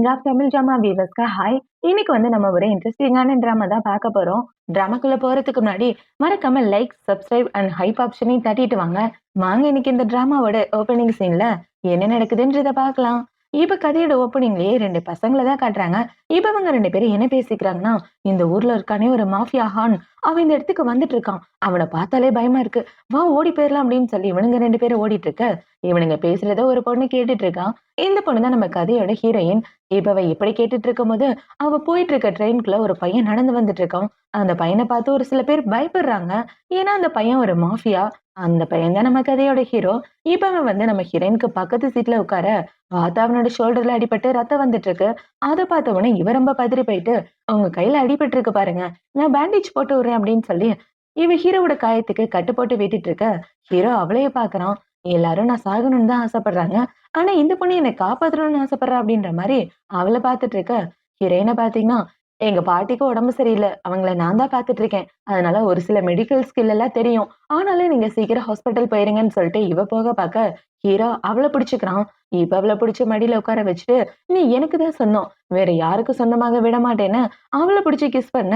Love Tamil drama வீவர்ஸ்க்கு hi. இன்னைக்கு நம்ம ஒரு இன்ட்ரெஸ்டிங்கான ட்ராமா தான் பார்க்க போறோம். ட்ராமாக்குள்ள போறதுக்கு முன்னாடி மறக்காம லைக், சப்ஸ்கிரைப் அண்ட் ஹைப் ஆப்ஷனையும் தட்டிட்டு வாங்க. வாங்க இன்னைக்கு இந்த ட்ராமாவோட ஓப்பனிங் சீன்ல என்ன நடக்குதுன்றத பார்க்கலாம். இப்ப கதையோட ஓப்பனிங்லயே 2 பசங்கள தான் காட்டுறாங்க. இப்ப இவங்க 2 பேரும் என்ன பேசிக்கிறாங்கன்னா, இந்த ஊர்ல இருக்கானே ஒரு மாஃபியா ஹான், அவன் இந்த இடத்துக்கு வந்துட்டு இருக்கான். அவன பார்த்தாலே பயமா இருக்கு. வா ஓடி போயிரலாம் அப்படின்னு சொல்லி இவனுங்க 2 பேரும் ஓடிட்டு இருக்க, இவனுங்க பேசுறத ஒரு பொண்ணு கேட்டுட்டு இருக்கான். இந்த பொண்ணு தான் நம்ம கதையோட ஹீரோயின். இப்ப அவ இப்படி கேட்டுட்டு இருக்கும்போது, அவ போயிட்டு இருக்க ட்ரெயின்குள்ள ஒரு பையன் நடந்து வந்துட்டு இருக்கான். அந்த பையன பார்த்து ஒரு சில பேர் பயப்படுறாங்க. ஏன்னா அந்த பையன் ஒரு மாஃபியா. அந்த பையன் தான் நம்ம கதையோட ஹீரோ. இப்ப அவன் நம்ம ஹீரோயினுக்கு பக்கத்து சீட்ல உட்கார, பார்த்தா அவனோட ஷோல்டர்ல அடிபட்டு ரத்தம் வந்துட்டு இருக்கு. அத பார்த்த உடனே இவ ரொம்ப பதறி போயிட்டு, "உங்க கையில அடிபட்டு இருக்கு பாருங்க. நான் பேண்டேஜ் போட்டு விடுறேன்" அப்படின்னு சொல்லி, இவ ஹீரோவோட காயத்துக்கு கட்டு போட்டு விட்டுட்டு இருக்க, ஹீரோ அவளையே பார்க்கறான். எல்லாரும் நான் சாகணும்னு தான் ஆசைப்படுறாங்க. ஆனா இந்த பொண்ணு என்ன காப்பாத்தணும்னு ஆசைப்படுறா அப்படின்ற மாரி அவள பார்த்துட்டு இருக்க, ஹீரோயின பார்த்தீங்கன்னா, எங்க பாட்டிக்கு உடம்பு சரியில்ல. அவங்கள நான் தான் பார்த்துட்டு இருக்கேன். அதனால ஒரு சில மெடிக்கல் ஸ்கில் எல்லாம் தெரியும். ஆனாலும் நீங்க சீக்கிரம் ஹாஸ்பிட்டல் போயிருங்கன்னு சொல்லிட்டு இவ போக பார்க்க, ஹீரோ அவள பிடிச்சுக்கிறான். இப்ப அவள பிடிச்சு மடியில உட்கார வச்சுட்டு, "நீ எனக்கு தான் சொந்தம். வேற யாருக்கும் சொந்தமாக விட மாட்டேன்னு" அவள பிடிச்சு கிஸ் பண்ண,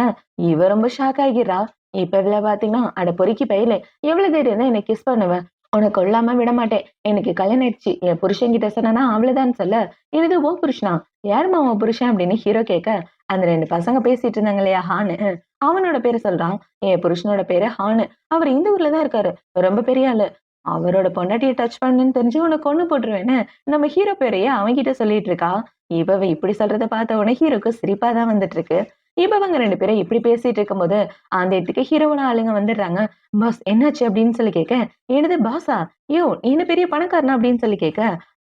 இவ ரொம்ப ஷாக் ஆகிறா. இப்ப இவள பார்த்தீங்கன்னா, "அட பொறுக்கி பயலே! எவ்வளவு தைரியம் தான் என்ன கிஸ் பண்ணுவ? உன்ன கொல்லாம விடமாட்டேன். எனக்கு கல்யாணம் ஆயிடுச்சு. என் புருஷன்கிட்ட சொன்னேன்னா அவ்வளவுதான்னு சொல்ல, "என்னது உன் புருஷனா? யாரும்மா உன் புருஷன்?" அப்படின்னு ஹீரோ கேட்க, அந்த 2 பசங்க பேசிட்டு இருந்தாங்க இல்லையா ஹானு, அவனோட பேர சொல்றான். என் புருஷனோட பேரு ஹானு. அவரு இந்த ஊர்ல தான் இருக்காரு. ரொம்ப பெரிய ஆளு. அவரோட பொண்டாட்டிய டச் பண்ணணும்னு தெரிஞ்சு உன்ன கொன்னு போட்டுருவேன்னு நம்ம ஹீரோ பேரையே அவன்கிட்ட சொல்லிட்டு இருக்கா. இப்ப அவ இப்படி சொல்றத பார்த்த உடனே ஹீரோக்கு சிரிப்பா தான் வந்துட்டு இருக்கு. இப்ப அவங்க 2 பேரும் இப்படி பேசிட்டு இருக்கும்போது, அந்த இடத்துக்கு ஹீரோவோட ஆளுங்க வந்துடுறாங்க. "பாஸ் என்னாச்சு?" அப்படின்னு சொல்லி கேட்க, "என்னது பாஸா? யோவ்! நீ என்ன பெரிய பணக்காரனா?" அப்படின்னு சொல்லி கேட்க,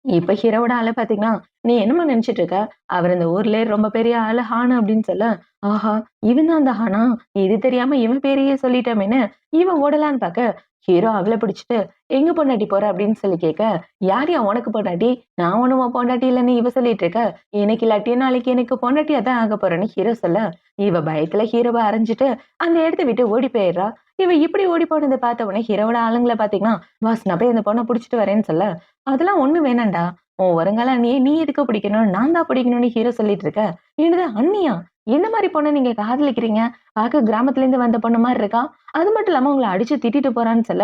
இப்ப ஹீரோவோட ஆள பாத்தீங்கன்னா, "நீ என்னம்மா நெனச்சுட்டு இருக்க? அவர் இந்த ஊர்லயே ரொம்ப பெரிய ஆளு ஹானு" அப்படின்னு சொல்ல, ஆஹா! இவன் தான் அந்த ஹானா? இது தெரியாம இவன் பேரையே சொல்லிட்டோமேன்னு இவன் ஓடலான்னு பாக்க, ஹீரோ அவள பிடிச்சுட்டு, "எங்க பொண்டாட்டி போற?" அப்படின்னு சொல்லி கேட்க, "யார்யா உனக்கு பொண்டாட்டி? நான் ஒண்ணும் உன் பொண்டாட்டி இல்லன்னு இவ சொல்லிட்டு இருக்க. இன்னைக்கு இல்லாட்டியும் நாளைக்கு எனக்கு பொண்டாட்டியா தான் ஆகப் போறேன்னு" ஹீரோ சொல்ல, இவ பயத்துல ஹீரோவ அறைஞ்சுட்டு அந்த இடத்த விட்டு ஓடி போயிடுறா. இவ இப்படி ஓடி போனத பார்த்த உடனே ஹீரோவோட ஆளுங்கள பாத்தீங்கன்னா, "பாஸ் நான் போய் அந்த பொண்ண புடிச்சுட்டு வரேன்னு" சொல்ல, அதெல்லாம் ஒண்ணும் வேணாம்டா. உன் வருங்கால அண்ணிய நீ எதுக்கு பிடிக்கணும்? நான் தான் பிடிக்கணும்னு ஹீரோ சொல்லிட்டு இருக்க. என்னது அண்ணியா? எந்த மாரி பொண்ண நீங்க காதலிக்கிறீங்க? பாக்க கிராமத்துல இருந்து வந்த பொண்ணு மாரி இருக்கா? அது மட்டும் இல்லாம உங்கள அடிச்சு திட்டிட்டு போறான்னு சொல்ல,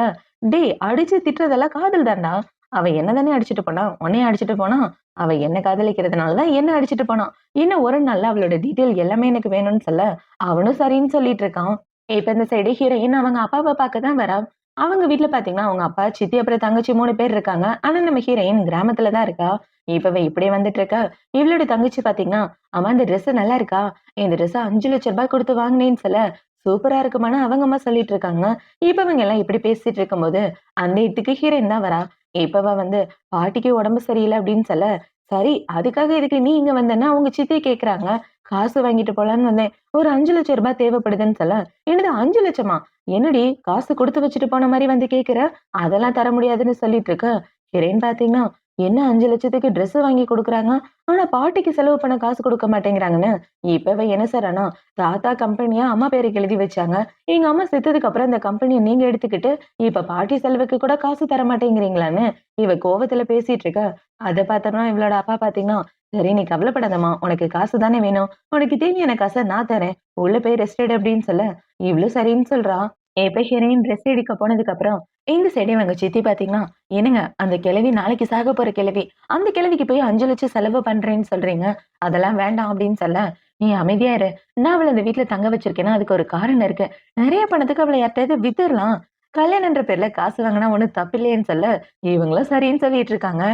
டேய் அடிச்சு திட்டுறதெல்லாம் காதல் தான்டா. அவ என்ன தானே அடிச்சுட்டு போனா? உன்னையும் அடிச்சுட்டு போனா? அவ என்ன காதலிக்கிறதுனால தான் என்ன அடிச்சுட்டு போனா. இன்னும் ஒரு நாள்ல அவளோட டீட்டெயில் எல்லாமே எனக்கு வேணும்னு சொல்ல, அவனும் சரின்னு சொல்லிட்டு இருக்கான். இப்ப இந்த சைடு ஹீரோயின் அவங்க அப்பாவ பாக்க தான் வரா. அவங்க வீட்ல பாத்தீங்கன்னா, அவங்க அப்பா, சித்தி அப்புறம் தங்கச்சி 3 பேர் இருக்காங்க. ஆனா நம்ம ஹீரோயின் கிராமத்துல தான் இருக்கா. இப்ப இவ இப்படியே வந்துட்டு இருக்கா. இவளோட தங்கச்சி பாத்தீங்கன்னா, "அம்மா இந்த ட்ரெஸ் நல்லா இருக்கா? இந்த ட்ரெஸ் ரூ. 5,00,000 குடுத்து வாங்குனேன்னு" சொல்ல, சூப்பரா இருக்குமான்னு அவங்க அம்மா சொல்லிட்டு இருக்காங்க. இப்ப இவங்க எல்லாம் இப்படி பேசிட்டு இருக்கும்போது, அந்த இடத்துக்கு ஹீரோயின் தான் வரா. இப்ப அவ பாட்டிக்கு உடம்பு சரியில்ல அப்படின்னு சொல்ல, சரி அதுக்காக எதுக்கு நீ இங்க வந்தன்னா அவங்க சித்தி கேக்குறாங்க. காசு வாங்கிட்டு போலான்னு வந்தேன். ஒரு ரூ. 5,00,000 தேவைப்படுதுன்னு சொல்ல, என்னது 5,00,000 என்னடி காசு குடுத்து வச்சுட்டு போன மாரி வந்து கேட்கிற? அதெல்லாம் தர முடியாதுன்னு சொல்லிட்டு இருக்க. ஹீரோயின் பார்த்தீங்கன்னா, என்ன 5,00,000க்கு ட்ரெஸ் வாங்கி குடுக்குறாங்க. ஆனா பாட்டிக்கு செலவு பண்ண காசு குடுக்க மாட்டேங்கிறாங்கன்னு. இப்ப இவ என்ன சொல்றான்னா, தாத்தா கம்பெனிய அம்மா பேருக்கு எழுதி வச்சாங்க. எங்க அம்மா செத்ததுக்கு அப்புறம் இந்த கம்பெனிய நீங்க எடுத்துக்கிட்டு, இப்ப பாட்டி செலவுக்கு கூட காசு தர மாட்டேங்கிறீங்களான்னு இவ கோவத்துல பேசிட்டு இருக்க. அத பார்த்தோன்னா இவளோட அப்பா பார்த்தீங்கன்னா, சரி நீ கவலைப்படாதம்மா. உனக்கு காசு தானே வேணும். உனக்கு தேவையான காச நான் தரேன். உள்ள போய் ரெஸ்ட் எடு அப்படின்னு சொல்ல, இவளும் சரின்னு சொல்றா. இப்ப ஹீரோயின் ட்ரெஸ் எடுக்க போனதுக்கு அப்புறம், இந்த சைடு இவங்க சித்தி பாத்தீங்கன்னா, "என்னங்க அந்த கிழவி நாளைக்கு சாக போற கிழவி. அந்த கிழவிக்கு போய் 5,00,000 செலவு பண்றேன்னு சொல்றீங்க. அதெல்லாம் வேண்டாம்" அப்படின்னு சொல்ல, "நீ அமைதியா இரு. நான் அவள இந்த வீட்ல தங்க வச்சிருக்கேன்னா, அதுக்கு ஒரு காரணம் இருக்கு. நெறைய பணத்துக்கு அவள யார்ட்டயாவது வித்துறலாம். கல்யாணம்ன்ற பேர்ல காசு வாங்குனா ஒண்ணும் தப்பில்லையேன்னு" சொல்ல, இவங்களும் சரின்னு சொல்லிட்டு இருக்காங்க.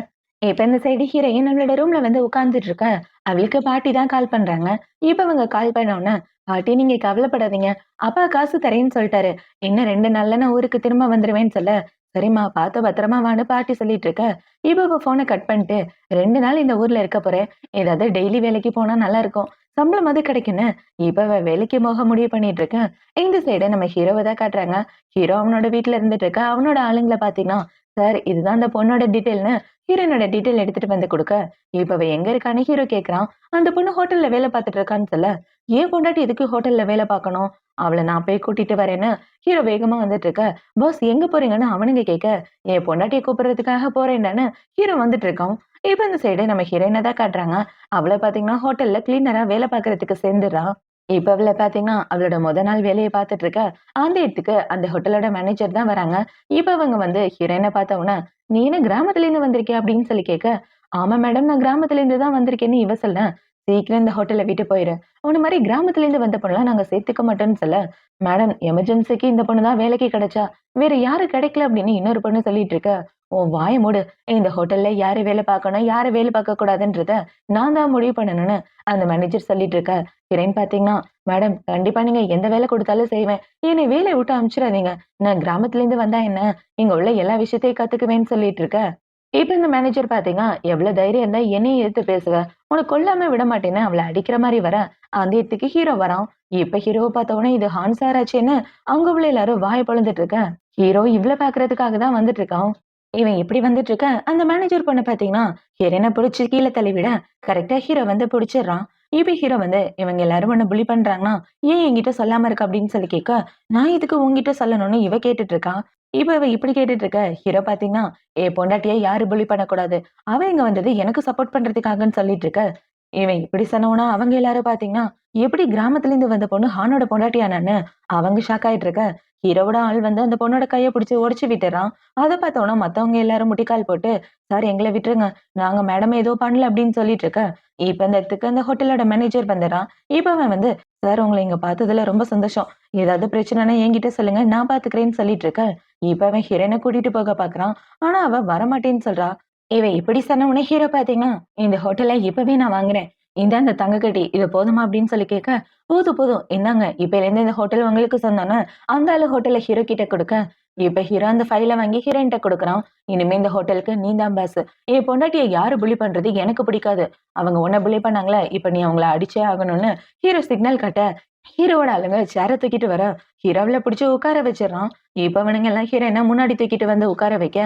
இப்ப இந்த சைடு ஹீரோயின் அவளோட ரூம்ல உட்கார்ந்துட்டு இருக்க. அவளுக்கு பாட்டி தான் கால் பண்றாங்க. இப்ப அவங்க கால் பண்ண உடனே, "பாட்டி நீங்க கவலைப்படாதீங்க. அப்பா காசு தரேன்னு சொல்லிட்டாரு. இன்னும் 2 நாள்ல நான் ஊருக்கு திரும்ப வந்துருவேன்னு" சொல்ல, "சரிம்மா பார்த்து பத்திரமா வான்னு" பாட்டி சொல்லிட்டு இருக்க. இப்ப அவ ஃபோன கட் பண்ணிட்டு, "2 நாள் இந்த ஊர்ல இருக்க போறேன். ஏதாவது டெய்லி வேலைக்கு போனா நல்லா இருக்கும். சம்பளமாவது கிடைக்கும்னு" இப்ப அவ வேலைக்கு போக முடிவு பண்ணிட்டு இருக்க. இந்த சைடு நம்ம ஹீரோவ தான் காட்டுறாங்க. ஹீரோ அவனோட வீட்ல இருந்துட்டு இருக்க. அவனோட ஆளுங்கள பார்த்தீங்கன்னா, "சார் இதுதான் அந்த பொண்ணோட டீட்டெயில்ன்னு" ஹீரோயினோட டீட்டெயில் எடுத்துட்டு வந்து குடுக்க, இப்ப அவ எங்க இருக்கான்னு ஹீரோ கேட்கிறான். அந்த பொண்ணு ஹோட்டல்ல வேலை பார்த்துட்டு இருக்கான்னு சொல்ல, "ஏன் பொண்டாட்டி எதுக்கு ஹோட்டல்ல வேலை பார்க்கணும்? அவள நான் போய் கூட்டிட்டு வரேன்னு" ஹீரோ வேகமா வந்துட்டு இருக்க. பாஸ் எங்க போறீங்கன்னு அவனுங்க கேட்க, என் பொண்டாட்டிய கூப்பிடுறதுக்காக போறேன்டான்னு ஹீரோ வந்துட்டு இருக்கான். இப்ப இந்த சைடு நம்ம ஹீரோயின தான் காட்டுறாங்க. அவள பாத்தீங்கன்னா ஹோட்டல்ல கிளீனரா வேலை பாக்குறதுக்கு சேர்ந்துடுறா. இப்ப அவள பாத்தீங்கன்னா அவளோட நாள் வேலைய பாத்துட்டு இருக்க அந்த இடத்துக்கு அந்த ஹோட்டலோட மேனேஜர் தான் வராங்க. இப்ப அவங்க வந்து ஹீரோயின பார்த்த உடனே, "நீ என்ன கிராமத்துல இருந்து வந்திருக்கியா?" அப்படின்னு சொல்லி கேட்க, "ஆமா மேடம், நான் கிராமத்துல இருந்து தான் வந்திருக்கேன்னு" இவ சொல்ல, "சீக்கிரம் இந்த ஹோட்டல விட்டு போயிரு. உன்ன மாரி கிராமத்துல இருந்து வந்த பொண்ணுலாம் நாங்க சேர்த்துக்க மாட்டோம்ன்னு" சொல்ல, "மேடம், எமர்ஜென்சிக்கு இந்த பொண்ணு தான் வேலைக்கு கிடைச்சா. வேற யாரும் கிடைக்கல" அப்படின்னு இன்னொரு பொண்ணு சொல்லிட்டு இருக்க, "உன் வாய மூடு. இந்த ஹோட்டல்ல யாரு வேலை பார்க்கணும், யாரு வேலை பார்க்க கூடாதுன்றத நான் தான் முடிவு பண்ணணும்னு" அந்த மேனேஜர் சொல்லிட்டு இருக்க. ஹீரோயின் பாத்தீங்கன்னா, "மேடம், கண்டிப்பா நீங்க எந்த வேலை குடுத்தாலும் செய்வேன். என்னை வேலைய விட்டு அனுப்பிச்சிடாதீங்க. நான் கிராமத்துல இருந்து வந்தா என்ன, இங்க உள்ள எல்லா விஷயத்தையும் கத்துக்குவேன்னு" சொல்லிட்டு இருக்க. இப்ப இந்த மேனேஜர் பாத்தீங்கன்னா, "எவ்வளவு தைரியம் இருந்தா என்னையும் எதிர்த்து பேசுவ? உன்ன கொல்லாம விட மாட்டேன்னு" அவள அடிக்கிற மாரி வர, அந்த இடத்துக்கு ஹீரோ வரான். இப்ப ஹீரோவ பார்த்த உடனே இது ஹான் சார் ஆச்சேன்னு அங்க உள்ள எல்லாரும் வாய பொளந்துட்டு இருக்க. ஹீரோ இவ்ள பாக்குறதுக்காக தான் வந்துட்டு இருக்கான். இவன் இப்படி வந்துட்டு இருக்க, அந்த மேனேஜர் பொண்ணு பாத்தீங்கன்னா, ஹீரோயின புடிச்சு கீழ தள்ளிவிட, கரெக்ட்டா ஹீரோ வந்து புடிச்சிடுறான். இப்ப ஹீரோ வந்து, "இவங்க எல்லாரும் உன்ன புலி பண்றாங்கன்னா, ஏன் என்கிட்ட சொல்லாம இருக்க?" அப்படின்னு சொல்லி கேட்க, "நான் எதுக்கு உன்கிட்ட சொல்லணும்னு" இவ கேட்டுட்டு இருக்கா. இப்ப இவ இப்படி கேட்டுட்டு இருக்க, ஹீரோ பாத்தீங்கன்னா, பொண்டாட்டிய யாரும் புலி பண்ணக்கூடாது. அவ இங்க வந்தது எனக்கு சப்போர்ட் பண்றதுக்காகன்னு" சொல்லிட்டு இருக்க. இவன் இப்படி சொன்னவுன அவங்க எல்லாரும் பாத்தீங்கன்னா, எப்படி கிராமத்துல இருந்து வந்த பொண்ணு ஹானோட பொண்டாட்டியானான்னு அவங்க ஷாக் ஆயிட்டு இருக்க. ஹீரோவோட ஆள் வந்து அந்த பொண்ணோட கைய பிடிச்சு உடைச்சு விட்டுறான். அத பார்த்தோன மத்தவங்க எல்லாரும் முட்டிக்கால் போட்டு, "சார், எங்கள விட்டுருங்க. நாங்க மேடம் ஏதோ பண்ணல" அப்படின்னு சொல்லிட்டு இருக்க. இப்ப இந்த இடத்துக்கு அந்த ஹோட்டலோட மேனேஜர் வந்துடுறான். இப்ப அவன் வந்து, "சார், உங்கள இங்க பார்த்ததுல ரொம்ப சந்தோஷம். ஏதாவது பிரச்சனைன்னா என்கிட்ட சொல்லுங்க. நான் பார்த்துக்கிறேன்னு" சொல்லிட்டு இருக்க. இப்ப அவன் ஹீரோயின கூட்டிட்டு போக பார்க்குறான். ஆனா அவ வரமாட்டேன்னு சொல்றா. இவன் இப்படி சொன்ன உடனே ஹீரோ பார்த்தீங்கன்னா, "இந்த ஹோட்டல்ல இப்பவே நான் வாங்குறேன். இந்தாங்க தங்கக்கட்டி. இது போதுமா?" அப்படின்னு சொல்லி கேட்க, "போதும், போதும். இந்தாங்க. இப்பயிலேருந்து இந்த ஹோட்டல் உங்களுக்கு சொந்தம்ன்னு" அந்த ஆளு ஹோட்டல்ல ஹீரோ கிட்ட குடுக்க, இப்ப ஹீரோ அந்த ஃபைல வாங்கி ஹீரோயின்ட்ட குடுக்குறான். "இனிமே இந்த ஹோட்டலுக்கு நீ தான் பாஸ். என் பொண்டாட்டிய யாரு புலி பண்றது எனக்கு பிடிக்காது. அவங்க உன்ன புலி பண்ணாங்கல்ல, இப்ப நீ அவங்கள அடிச்சே ஆகணும்னு" ஹீரோ சிக்னல் காட்ட, ஹீரோவோட ஆளுங்க சேர தூக்கிட்டு வர, ஹீரோவல பிடிச்சு உட்கார வச்சிடுறான். இப்ப இவனுங்க எல்லாம் ஹீரோயின முன்னாடி தூக்கிட்டு வந்து உட்கார வைக்க,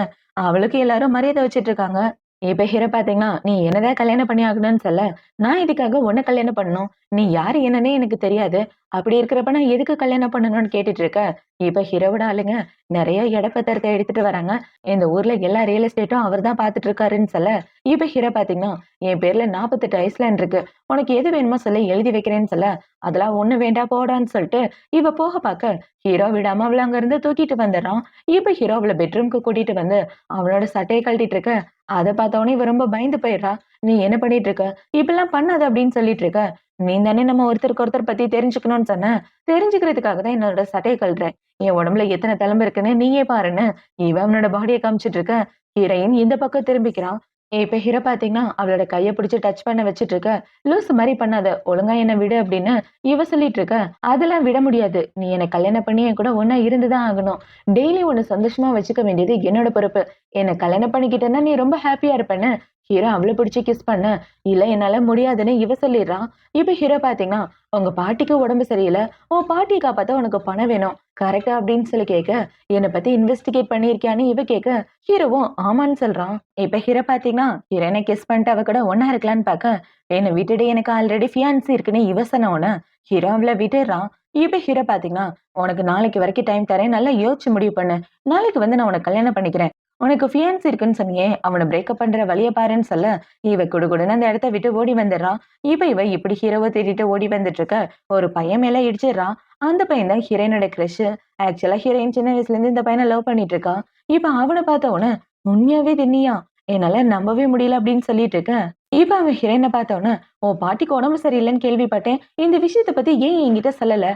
அவளுக்கு எல்லாரும் மரியாதை வச்சுட்டு இருக்காங்க. இப்ப ஹீரோ பாத்தீங்கன்னா, "நீ என்னதான் கல்யாணம் பண்ணி ஆகணும்னு சொல்ல. நான் இதுக்காக உன்ன கல்யாணம் பண்ணணும். நீ யாரு என்னன்னே எனக்கு தெரியாது. அப்படி இருக்கிறப்ப நான் எதுக்கு கல்யாணம் பண்ணணும்னு" கேட்டுட்டு இருக்க. இப்ப ஹீரோவோட ஆளுங்க நெறைய இடப்பத்திரத்த எடுத்துட்டு வராங்க. இந்த ஊர்ல எல்லா ரியல் எஸ்டேட்டும் அவர் தான் பாத்துட்டு இருக்காருன்னு சொல்ல, இப்ப ஹீரோ பாத்தீங்கன்னா, "என் பேர்ல 48 ஐஸ்லேண்ட் இருக்கு. உனக்கு எது வேணுமோ சொல்லு, எழுதி வைக்கிறேன்னு" சொல்ல, "அதெல்லாம் ஒண்ணு வேண்டாம் போடான்னு" சொல்லிட்டு இவ போக பாக்க, ஹீரோ விடாம அவள அங்க இருந்து தூக்கிட்டு வந்துடுறான். இப்ப ஹீரோ அவள பெட்ரூம்க்கு கூட்டிட்டு வந்து அவளோட சட்டைய கழட்டிட்டு இருக்க. அத பார்த்தவுனே இவ ரொம்ப பயந்து போயிடுறா. "நீ என்ன பண்ணிட்டு இருக்க? இப்படிலாம் பண்ணாத" அப்படின்னு சொல்லிட்டு இருக்க. "நீ தானே நம்ம ஒருத்தருக்கு ஒருத்தர் பத்தி தெரிஞ்சுக்கணும்னு சொன்ன. தெரிஞ்சுக்கிறதுக்காக தான் என்னோட சட்டைய கழட்டுறேன். என் உடம்புல எத்தன தழும்பு இருக்குன்னு நீயே பாருன்னு" இவ அவனோட பாடிய காமிச்சிட்டு இருக்க. ஹீரோயின் இந்த பக்கம் திரும்பிக்கிறான். இப்ப ஹீரோ பாத்தீங்கன்னா, அவளோட கைய பிடிச்சு டச் பண்ண வச்சுட்டு இருக்க. "லூசு மாரி பண்ணாத. ஒழுங்கா என்ன விடு" அப்படின்னு இவ சொல்லிட்டு இருக்க. "அதெல்லாம் விட முடியாது. நீ என்ன கல்யாணம் பண்ணி என் கூட ஒண்ணா இருந்து தான் ஆகணும். டெய்லி உன்ன சந்தோஷமா வச்சுக்க வேண்டியது என்னோட பொறுப்பு. என்ன கல்யாணம் பண்ணிக்கிட்டேன்னா நீ ரொம்ப ஹாப்பியா இருப்பேன்னு" ஹீரோ அவள பிடிச்சு கிஸ் பண்ண, "இல்ல, என்னால முடியாதுன்னு" இவ சொல்லிடுறான். இப்ப ஹீரோ பாத்தீங்கன்னா, "உங்க பாட்டிக்கு உடம்பு சரியில்ல. உன் பாட்டிய காப்பாத்த உனக்கு பணம் வேணும். கரெக்ட்டா?" அப்படின்னு சொல்லி கேட்க, "என்ன பத்தி இன்வெஸ்டிகேட் பண்ணியிருக்கியான்னு" இவ கேட்க, ஹீரோவும் ஆமான்னு சொல்றான். இப்ப ஹீரோ பாத்தீங்கன்னா, ஹீரோயின கிஸ் பண்ணிட்டு அவ கூட ஒண்ணா இருக்கலான்னு பாக்க, "என்ன விட்டுடு, எனக்கு ஆல்ரெடி ஃபியான்சி இருக்குன்னு" இவ சொன்ன உடனே ஹீரோ அவள விட்டுடுறான். இப்ப ஹீரோ பாத்தீங்கன்னா, "உனக்கு நாளைக்கு வரைக்கும் டைம் தரேன். நல்லா யோசிச்சு முடிவு பண்ணு. நாளைக்கு வந்து நான் உன்ன கல்யாணம் பண்ணிக்கிறேன். உனக்கு ஃபியான்சி இருக்குன்னு சொன்னியே, அவன பிரேக்கப் பண்ற வழிய பாருன்னு" சொல்ல, இவ குடுகுடுன்னு அந்த இடத்த விட்டு ஓடி வந்துடுறா. இப்ப இவ இப்படி ஹீரோவ தேடிட்டு ஓடி வந்துட்டு இருக்க, ஒரு பையன் மேல இடிச்சிடுறான். அந்த பையன் தான் ஹீரோயினோட கிரஷ். ஆக்சுவலா ஹீரோயின் சின்ன வயசுல இருந்து இந்த பையன லவ் பண்ணிட்டு இருக்கா. இப்ப அவன பார்த்த உடனே, "உண்மையாவே இது நீயா? என்னால நம்பவே முடியல" அப்படின்னு சொல்லிட்டு இருக்க. இப்ப அவன் ஹீரோயின பார்த்த உடனே, "உன் பாட்டிக்கு உடம்பு சரியில்லன்னு கேள்விப்பட்டேன். இந்த விஷயத்த பத்தி ஏன் என்கிட்ட சொல்லல?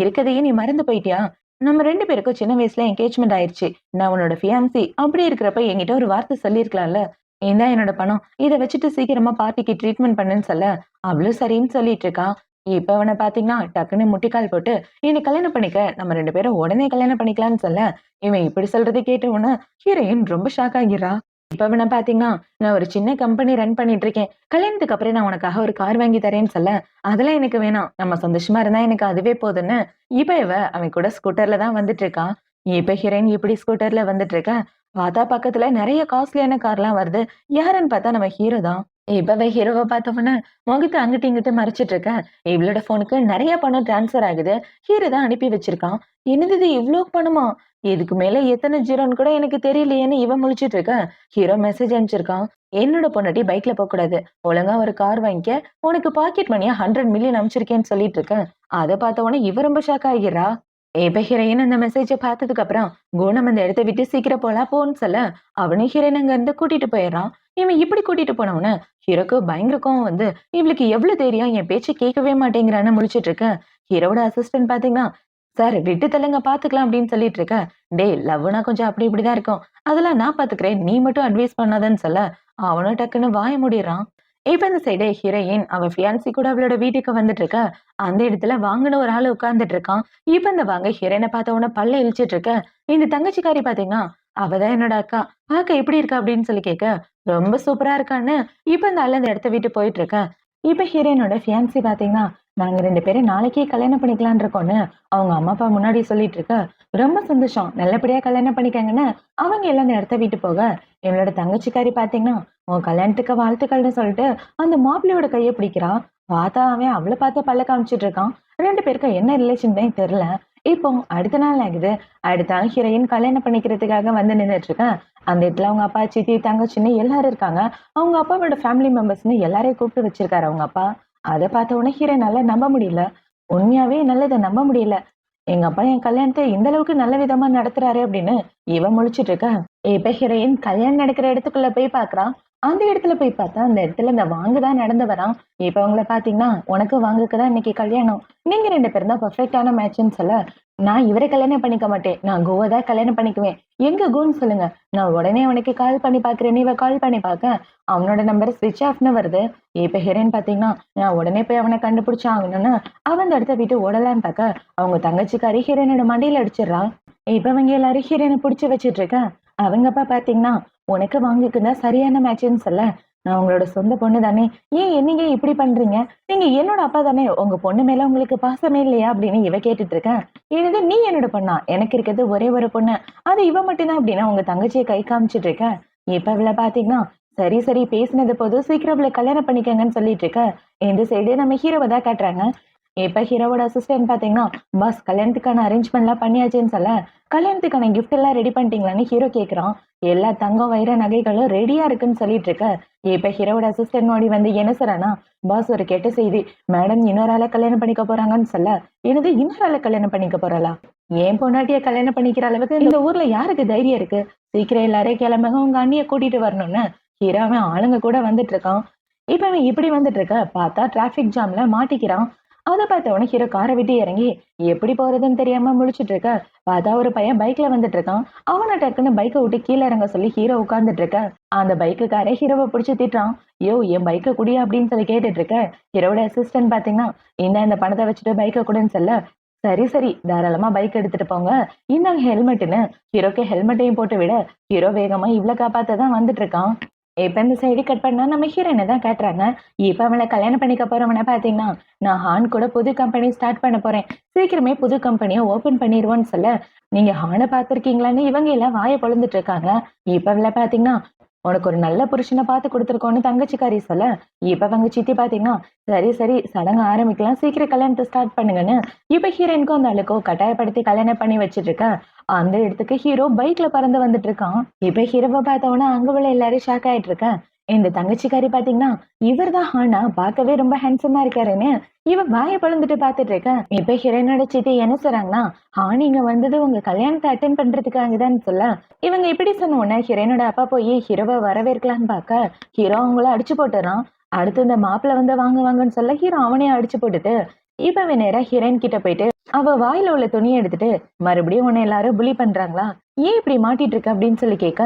இருக்கதையே நீ மறந்து போயிட்டியா? நம்ம 2 பேருக்கும் சின்ன வயசுல என்கேஜ்மெண்ட் ஆயிருச்சு. நான் உன்னோட ஃபியான்சி. அப்படி இருக்கிறப்ப என்கிட்ட ஒரு வார்த்தை சொல்லியிருக்கலாம்ல. இந்தா என்னோட பணம். இத வச்சுட்டு சீக்கிரமா பார்ட்டிக்கு ட்ரீட்மெண்ட் பண்ணுன்னு" சொல்ல, அவளும் சரின்னு சொல்லிட்டு இருக்கா. இப்ப அவன பார்த்தீங்கன்னா, டக்குன்னு முட்டிக்கால் போட்டு, "என்ன கல்யாணம் பண்ணிக்க. நம்ம 2 பேரும் உடனே கல்யாணம் பண்ணிக்கலாம்ன்னு" சொல்ல, இவன் இப்படி சொல்றத கேட்ட உடனே ஹீரோயின் ரொம்ப ஷாக் ஆகிறா. இப்ப அவன பார்த்தீங்கன்னா, "நான் ஒரு சின்ன கம்பெனி ரன் பண்ணிட்டு இருக்கேன். கல்யாணத்துக்கு அப்புறம் நான் உனக்காக ஒரு கார் வாங்கி தரேன்னு" சொல்ல, "அதெல்லாம் எனக்கு வேணாம். நம்ம சந்தோஷமா இருந்தா எனக்கு அதுவே போதும்ன்னு" இப்ப இவ அவன் கூட ஸ்கூட்டர்ல தான் வந்துட்டு இருக்கா. இப்ப ஹீரோயின் இப்படி ஸ்கூட்டர்ல வந்துட்டு இருக்க, பார்த்தா பக்கத்துல நெறைய காஸ்ட்லியான கார்லாம் வருது. யாருன்னு பார்த்தா நம்ம ஹீரோ தான். இப்பவே ஹீரோவ பார்த்தவொன்னே, முகத்த அங்கிட்டு இங்கிட்டு மறைச்சிட்டு இருக்க. இவளோட ஃபோனுக்கு நெறைய பணம் ட்ரான்ஸ்ஃபர் ஆகுது. ஹீரோ தான் அனுப்பி வச்சிருக்கான். என்னது இது இவ்ளோ பணமா? இதுக்கு மேல எத்தன ஜீரோன்னு கூட எனக்கு தெரியலையேன்னு இவ முழிச்சிட்டு இருக்க. ஹீரோ மெசேஜ் அனுப்பிச்சிருக்கான். என்னோட பொண்டாட்டி பைக்ல போக்கூடாது. ஒழுங்கா ஒரு கார் வாங்கிக்க. உனக்கு பாக்கெட் மணியா 100 மில்லியன் அனுப்பிச்சிருக்கேன்னு சொல்லிட்டு இருக்க. அத பார்த்தவுடனே இவ ரொம்ப ஷாக் ஆகிறா. இப்ப ஹீரோயின் அந்த மெசேஜ பார்த்ததுக்கு அப்புறம், குணம் அந்த இடத்த விட்டு சீக்கிரம் போலாம் போன்னு சொல்ல, அவனும் ஹீரோயின் அங்க இருந்து கூட்டிட்டு போயிடுறான். இவன் இப்படி கூட்டிட்டு போனவன ஹீரோக்கு பயங்கர கோவம் வந்து, இவளுக்கு எவ்வளவு தைரியம் என் பேச்ச கேட்கவே மாட்டேங்கிறான்னு முழிச்சிட்டு இருக்க. ஹீரோவோட அசிஸ்டன்ட் பாத்தீங்கன்னா, சார் விட்டு தள்ளுங்க பாத்துக்கலாம் அப்படின்னு சொல்லிட்டு இருக்க. டேய் லவ்னா கொஞ்சம் அப்படி இப்படிதான் இருக்கும். அதெல்லாம் நான் பாத்துக்கிறேன். நீ மட்டும் அட்வைஸ் பண்ணாதன்னு சொல்ல, அவனும் டக்குன்னு வாய மூடிடுறான். இப்ப இந்த சைடு ஹீரோயின் அவ ஃபியான்சி கூட அவளோட வீட்டுக்கு வந்துட்டு இருக்க. அந்த இடத்துல வாங்குன ஒரு ஆளு உட்கார்ந்துட்டு இருக்கான். இப்ப இந்த வாங்க ஹீரோயின பார்த்த உடனே பல்ல இளிச்சிட்டு இருக்க. இந்த தங்கச்சிக்காரி பாத்தீங்கன்னா, அவதான் என்னோட அக்கா. பார்க்க எப்படி இருக்கா அப்படின்னு சொல்லி கேட்க, ரொம்ப சூப்பரா இருக்கான்னு இப்ப இந்த ஆளு அந்த இடத்த விட்டு போயிட்டு இருக்க. இப்ப ஹீரோயினோட ஃபியான்சி பாத்தீங்கன்னா, நாங்க 2 பேரும் நாளைக்கே கல்யாணம் பண்ணிக்கலாம்னு இருக்கோம்னு அவங்க அம்மா அப்பா முன்னாடி சொல்லிட்டு இருக்க. ரொம்ப சந்தோஷம். நல்லபடியா கல்யாணம் பண்ணிக்கங்கன்னு அவங்க எல்லாம் அந்த இடத்த விட்டு போக, என்னோட தங்கச்சிக்காரி பாத்தீங்கன்னா, உன் கல்யாணத்துக்கு வாழ்த்துக்கள்னு சொல்லிட்டு அந்த மாப்பிள்ளையோட கைய பிடிக்கிறா. பார்த்தா அவன் அவள பார்த்து பல்ல காமிச்சிட்டு இருக்கான். 2 பேருக்கும் என்ன ரிலேஷன்னே தெரியல. இப்போ அடுத்த நாள் ஆகுது. அடுத்த நாள் ஹீரோயின் கல்யாணம் பண்ணிக்கிறதுக்காக வந்து நின்னுட்டு இருக்கேன். அந்த இடத்துல அவங்க அப்பா, சித்தி, தங்கச்சின்னு எல்லாரும் இருக்காங்க. அவங்க அப்பாவோட ஃபேமிலி மெம்பர்ஸ்ன்னு எல்லாரையும் கூப்பிட்டு வச்சிருக்காரு அவங்க அப்பா. அத பார்த்த உடனே ஹீரோயினால நம்ப முடியல. உண்மையாவே என்னால இத நம்ப முடியல. எங்க அப்பா என் கல்யாணத்த இந்த அளவுக்கு நல்ல விதமா நடத்துறாரு அப்படின்னு இவ முழிச்சிட்டு இருக்கா. இப்ப ஹீரோயின் கல்யாணம் நடக்கிற இடத்துக்குள்ள போய் பாக்குறான். அந்த இடத்துல போய் பார்த்தா அந்த இடத்துல இந்த வாங்கு தான் நடந்து வரான். இப்ப அவங்கள பாத்தீங்கன்னா, உனக்கு வாங்குக்கு தான் இன்னைக்கு கல்யாணம். நீங்க 2 பேரும் தான் பெர்ஃபெக்ட்டான மேட்ச்ன்னு சொல்ல, நான் இவரை கல்யாணம் பண்ணிக்க மாட்டேன். நான் கோவ தான் கல்யாணம் பண்ணிக்குவேன். எங்க கோன்னு சொல்லுங்க. நான் உடனே அவனுக்கு கால் பண்ணி பாக்குறேன்னு இவ கால் பண்ணி பாக்க, அவனோட நம்பர் ஸ்விட்ச் ஆஃப்னு வருது. இப்ப ஹீரோயின் பாத்தீங்கன்னா, நான் உடனே போய் அவன கண்டுபிடிச்சு ஆகணும்னு அவன் அந்த இடத்த விட்டு ஓடலான்னு பாக்க, அவங்க தங்கச்சிக்காரி ஹீரோயினோட மண்டையில அடிச்சிடுறா. இப்ப இவங்க எல்லாரும் ஹீரோயின புடிச்சு வச்சிட்டு இருக்க. அவங்க அப்பா பாத்தீங்கன்னா, உனக்கு வாங்குக்கு தான் சரியான மேட்ச்ன்னு சொல்ல, நான் உங்களோட சொந்த பொண்ணு தானே. ஏன் என்னங்க இப்படி பண்றீங்க? நீங்க என்னோட அப்பா தானே. உங்க பொண்ணு மேல உங்களுக்கு பாசமே இல்லையா? அப்படின்னு இவ கேட்டுட்டு இருக்க. என்னது நீ என்னோட பொண்ணா? எனக்கு இருக்கிறது ஒரே ஒரு பொண்ணு. அது இவ மட்டும் தான் அப்படின்னா உங்க தங்கச்சிய கை காமிச்சிட்டு இருக்க. இப்ப இவள பாத்தீங்கன்னா, சரி சரி பேசினது போதும் சீக்கிரம் இவள கல்யாணம் பண்ணிக்கங்கன்னு சொல்லிட்டு இருக்க. இந்த சைடு நம்ம ஹீரோவ தான் காட்டுறாங்க. இப்ப ஹீரோவோட அசிஸ்டன்ட் பாத்தீங்கன்னா, பாஸ் கல்யாணத்துக்கான அரேஞ்ச்மெண்ட்லாம் பண்ணியாச்சுன்னு சொல்ல, கல்யாணத்துக்கான கிஃப்ட் எல்லாம் ரெடி பண்ணிட்டீங்களான்னு ஹீரோ கேக்குறான். எல்லா தங்கம் வைர நகைகளும் ரெடியா இருக்குன்னு சொல்லிட்டு இருக்க. இப்ப ஹீரோவோட அசிஸ்டன்ட் ஓடி வந்து என்ன சொல்றானா, பாஸ் ஒரு கெட்ட செய்தி. மேடம் இன்னொரு ஆளை கல்யாணம் பண்ணிக்க போறாங்கன்னு சொல்ல, என்னது இன்னொரு ஆளை கல்யாணம் பண்ணிக்க போறாளா? ஏன் பொண்டாட்டிய கல்யாணம் பண்ணிக்கிற அளவுக்கு இந்த ஊர்ல யாருக்கு தைரியம் இருக்கு? சீக்கிரம் எல்லாரையும் கிளம்புங்க உங்க அண்ணிய கூட்டிட்டு வரணும்னு ஹீரோவன் ஆளுங்க கூட வந்துட்டு இருக்கான். இப்ப அவன் இப்படி வந்துட்டு இருக்க பார்த்தா டிராபிக் ஜாம்ல மாட்டிக்கிறான். அத பார்த்தவொடனே ஹீரோ கார விட்டு இறங்கி எப்படி போறதுன்னு தெரியாம முழிச்சிட்டு இருக்க. பார்த்தா ஒரு பையன் பைக்ல வந்துட்டு இருக்கான். அவன டக்குன்னு பைக்கை விட்டு கீழே இறங்க சொல்லி ஹீரோ உட்கார்ந்துட்டு இருக்க. அந்த பைக்குக்காரே ஹீரோவை பிடிச்சு திட்டுறான். யோ என் பைக்கை குடியா அப்படின்னு சொல்லி கேட்டுட்டு இருக்க. ஹீரோட அசிஸ்டன்ட் பாத்தீங்கன்னா, இந்த பணத்தை வச்சுட்டு பைக்கை குடுன்னு சொல்ல, சரி சரி தாராளமா பைக் எடுத்துட்டு போங்க. இந்தாங்க ஹெல்மெட்னு ஹீரோக்கு ஹெல்மெட்டையும் போட்டு விட, ஹீரோ வேகமா இவ்வளவு காப்பாத்த தான் வந்துட்டு இருக்கான். இப்ப இந்த சைடு கட் பண்ணா நம்ம ஹீரோயினை தான் காட்டுறாங்க. இப்ப அவளை கல்யாணம் பண்ணிக்க போறவன பாத்தீங்கன்னா, நான் ஹான் கூட புது கம்பெனி ஸ்டார்ட் பண்ண போறேன். சீக்கிரமே புது கம்பெனியை ஓபன் பண்ணிடுவோன்னு சொல்ல, நீங்க ஹானை பாத்திருக்கீங்களான்னு இவங்க எல்லாம் வாயை பொழந்துட்டு இருக்காங்க. இப்ப அவளை பாத்தீங்கன்னா, உனக்கு ஒரு நல்ல புருஷனை பார்த்து கொடுத்துருக்கோன்னு தங்கச்சிக்காரி சொல்ல, இப்ப அவங்க சித்தி பாத்தீங்கன்னா, சரி சரி சடங்கு ஆரம்பிக்கலாம் சீக்கிரம் கல்யாணத்தை ஸ்டார்ட் பண்ணுங்கன்னு இப்ப ஹீரோயினுக்கும் அந்த ஆளுக்கோ கட்டாயப்படுத்தி கல்யாணம் பண்ணி வச்சிட்டு இருக்க. அந்த இடத்துக்கு ஹீரோ பைக்ல பறந்து வந்துட்டு இருக்கான். இப்ப ஹீரோவை பார்த்தவொடனே அங்க உள்ள எல்லாரும் ஷாக் ஆயிட்டு இருக்க. இந்த தங்கச்சிக்காரி பாத்தீங்கன்னா, இவர்தான் ஹானா பார்க்கவே ரொம்ப ஹேண்ட்ஸமா இருக்காருன்னு இவ வாயை பொளந்துட்டு பாத்துட்டு இருக்க. இப்ப ஹீரோயினோட சித்தி என்ன சொல்றாங்கன்னா, ஹான் இங்க வந்தது உங்க கல்யாணத்தை அட்டென்ட் பண்றதுக்காகதான் சொல்ல, இவங்க இப்படி சொன்ன உடனே ஹீரோயினோட அப்பா போய் ஹீரோவை வரவேற்கலான்னு பாக்க, ஹீரோ அவங்கள அடிச்சு போட்டுறான். அடுத்து இந்த மாப்பிள்ள வந்து வாங்க வாங்கன்னு சொல்ல ஹீரோ அவனையும் அடிச்சு போட்டுட்டு இப்ப அவன் நேரா ஹீரோயின் கிட்ட போயிட்டு அவ வாயில உள்ள துணியை எடுத்துட்டு, மறுபடியும் உன்னை எல்லாரும் புலி பண்றாங்களா? ஏன் இப்படி மாட்டிட்டு இருக்க அப்படின்னு சொல்லி கேட்க,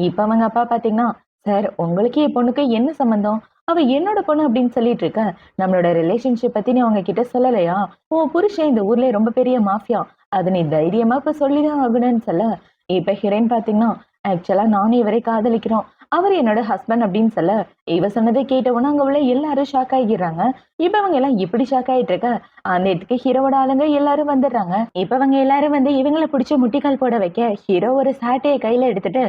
இப்ப அவங்க அப்பா பாத்தீங்கன்னா, சார் உங்களுக்கு என் பொண்ணுக்கு என்ன சம்பந்தம்? அவ என்னோட பொண்ணு அப்படின்னு சொல்லிட்டு இருக்க. நம்மளோட ரிலேஷன்ஷிப் பத்தி நீ அவங்க கிட்ட சொல்லலையா? உன் புருஷன் இந்த ஊர்ல ரொம்ப பெரிய மாஃபியா. அது நீ தைரியமா இப்ப சொல்லிதான் ஆகணும்னு சொல்ல, இப்ப ஹீரோயின் பாத்தீங்கன்னா, ஆக்சுவலா நானும் இவரை காதலிக்கிறோம். அவர் என்னோட ஹஸ்பண்ட் அப்படின்னு சொல்ல, இவ சொன்னதை கேட்டவொன்னு அங்க உள்ள எல்லாரும் ஷாக் ஆகிடுறாங்க. இப்ப அவங்க எல்லாம் இப்படி ஷாக் ஆயிட்டு இருக்க. அந்த இடத்துக்கு ஹீரோவோட ஆளுங்க எல்லாரும் வந்துடுறாங்க. இப்ப அவங்க எல்லாரும் வந்து இவங்கள பிடிச்சு முட்டிக்கால் போட வைக்க, ஹீரோ ஒரு சாட்டைய கையில எடுத்துட்டு,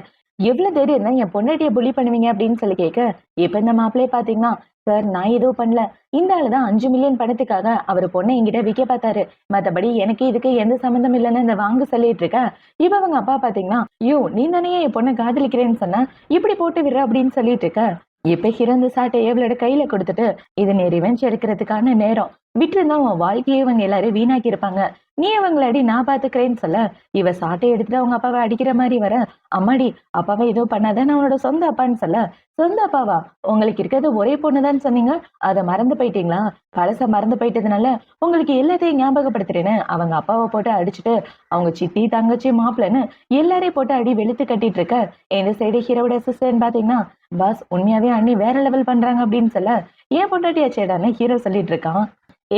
எவ்வளவு தைரியம் தான் என் பொண்டாட்டிய புலி பண்ணுவீங்க அப்படின்னு சொல்லி கேட்க, இப்ப இந்த மாப்பிள்ளைய பாத்தீங்கன்னா, சார் நான் எதுவும் பண்ணல. இந்த ஆளு தான் 5 மில்லியன் பணத்துக்காக அவரு பொண்ண என்கிட்ட விக்க பார்த்தாரு. மத்தபடி எனக்கு இதுக்கு எந்த சம்மந்தம் இல்லன்னு இந்த வாங்கு சொல்லிட்டு இருக்க. இப்ப அவங்க அப்பா பாத்தீங்கன்னா, யோ நீ தானே என் பொண்ண காதலிக்கிறேன்னு சொன்ன. இப்படி போட்டு விடுற அப்படின்னு சொல்லிட்டு இருக்க. இப்ப ஹிரந்து சாட்டை எவ்வளோட கையில கொடுத்துட்டு, இது நீ ரிவெஞ்ச் எடுக்கிறதுக்கான நேரம். விட்டிருந்தா உன் வாழ்க்கையை இவங்க எல்லாரும் வீணாக்கி இருப்பாங்க. நீ அவங்கள அடி நான் பாத்துக்கிறேன்னு சொல்ல, இவ சாட்டை எடுத்துட்டு அவங்க அப்பாவை அடிக்கிற மாதிரி வர, அம்மாடி அப்பாவை ஏதோ பண்ணாத நான் உன்னோட சொந்த அப்பான்னு சொல்ல, சொந்த அப்பாவா? உங்களுக்கு இருக்கிறது ஒரே பொண்ணுதான் சொன்னீங்க, அதை மறந்து போயிட்டீங்களா? பழச மறந்து போயிட்டதுனால உங்களுக்கு எல்லாத்தையும் ஞாபகப்படுத்துறேன்னு அவங்க அப்பாவை போட்டு அடிச்சுட்டு, அவங்க சித்தி தங்கச்சி மாப்பிள்ளன்னு எல்லாரையும் போட்டு அடி வெளுத்து கட்டிட்டு இருக்க. இந்த சைடு ஹீரோட சிஸ்டர்ன்னு பாத்தீங்கன்னா, பாஸ் உண்மையாவே அண்ணி வேற லெவல் பண்றாங்க அப்படின்னு சொல்ல, ஏன் பொண்டாட்டியாச்சேடான்னு ஹீரோ சொல்லிட்டு இருக்கான்.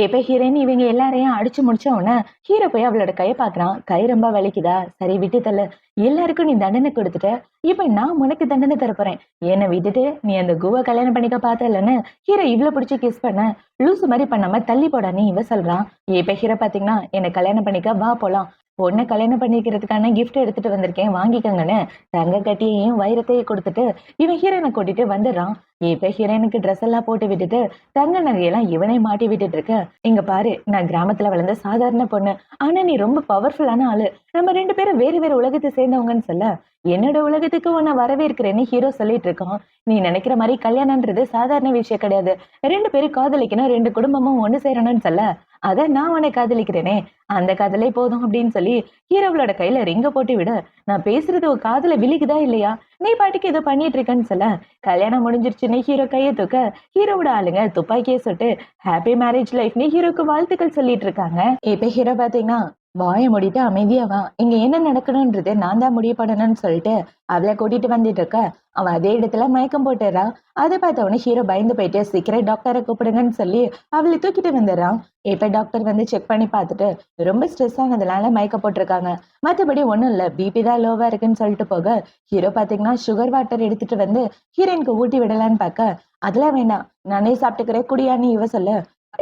இப்ப ஹீரோயின் இவங்க எல்லாரையும் அடிச்சு முடிச்ச உடனே ஹீரோ போய் அவளோட கையை பாக்குறான். கை ரொம்ப வலிக்குதா? சரி விட்டு தள்ளு. எல்லாருக்கும் நீ தண்டனை கொடுத்துட்ட, இப்ப நான் உனக்கு தண்டனை தரப்போறேன். என்னை விட்டுட்டு நீ அந்த குவ கல்யாணம் பண்ணிக்க பார்த்தலன்னு ஹீரோ இவ்வளவு பிடிச்சி கிஸ் பண்ண, லூசு மாதிரி பண்ணாம தள்ளி போடான்னு இவ சொல்றான். இப்ப ஹீரோ பாத்தீங்கன்னா, என்னை கல்யாணம் பண்ணிக்க வா போலாம். பொண்ணை கல்யாணம் பண்ணிக்கிறதுக்கான கிஃப்ட் எடுத்துட்டு வந்திருக்கேன் வாங்கிக்கங்கன்னு தங்க கட்டியையும் வைரத்தையும் கொடுத்துட்டு இவன் ஹீரோனை கூட்டிட்டு வந்துடுறான். இப்ப ஹீரோனுக்கு ட்ரெஸ் எல்லாம் போட்டு விட்டுட்டு தங்க நகையெல்லாம் இவனே மாட்டி விட்டுட்டு இருக்க. இங்க பாரு, நான் கிராமத்துல வளர்ந்த சாதாரண பொண்ணு, ஆனா நீ ரொம்ப பவர்ஃபுல்லான ஆளு. நம்ம 2 பேரும் வேறு வேறு உலகத்தை சேர்ந்தவங்கன்னு சொல்ல, என்னோட உலகத்துக்கு உன்னை வரவேற்கிறேன்னு ஹீரோ சொல்லிட்டு இருக்கான். நீ நினைக்கிற மாதிரி கல்யாணம்ன்றது சாதாரண விஷயம் கிடையாது. 2 பேரும் காதலிக்கணும், 2 குடும்பமும் ஒண்ணு சேரணும்னு சொல்ல, அத நான் உன்னை காதலிக்கிறேனே, அந்த காதலே போதும் அப்படின்னு சொல்லி ஹீரோவோட கையில ரிங்க போட்டு விட, நான் பேசுறது உன் காதுல விழிக்குதா இல்லையா? நீ பாட்டுக்கு ஏதோ பண்ணிட்டு இருக்கன்னு சொல்ல, கல்யாணம் முடிஞ்சிருச்சுன்னு ஹீரோ கையை தூக்க, ஹீரோவோட ஆளுங்க துப்பாக்கியை சுட்டு ஹாப்பி மேரேஜ் லைஃப்னு ஹீரோக்கு வாழ்த்துக்கள் சொல்லிட்டு இருக்காங்க. இப்ப ஹீரோ பாத்தீங்கன்னா, வாயை மூடிட்டு அமைதியா வா, இங்க என்ன நடக்கணும்ன்றது நான் தான் முடிவு பண்ணணும்னு சொல்லிட்டு அவளை கூட்டிட்டு வந்துட்டு இருக்க. அவன் அதே இடத்துல மயக்கம் போட்டுறான். அதை பார்த்தவொடனே ஹீரோ பயந்து போயிட்டு சீக்கிரம் டாக்டரை கூப்பிடுங்கன்னு சொல்லி அவளை தூக்கிட்டு வந்துடுறான். இப்ப டாக்டர் வந்து செக் பண்ணி பார்த்துட்டு ரொம்ப ஸ்ட்ரெஸ் ஆனதுனால மயக்க போட்டிருக்காங்க, மற்றபடி ஒண்ணும் இல்ல, பிபி தான் லோவா இருக்குன்னு சொல்லிட்டு போக, ஹீரோ பாத்தீங்கன்னா சுகர் வாட்டர் எடுத்துட்டு வந்து ஹீரோயினுக்கு ஊட்டி விடலான்னு பார்க்க, அதெல்லாம் வேண்டாம் நானே சாப்பிட்டுக்கிறேன் குடியான்னு இவ சொல்ல,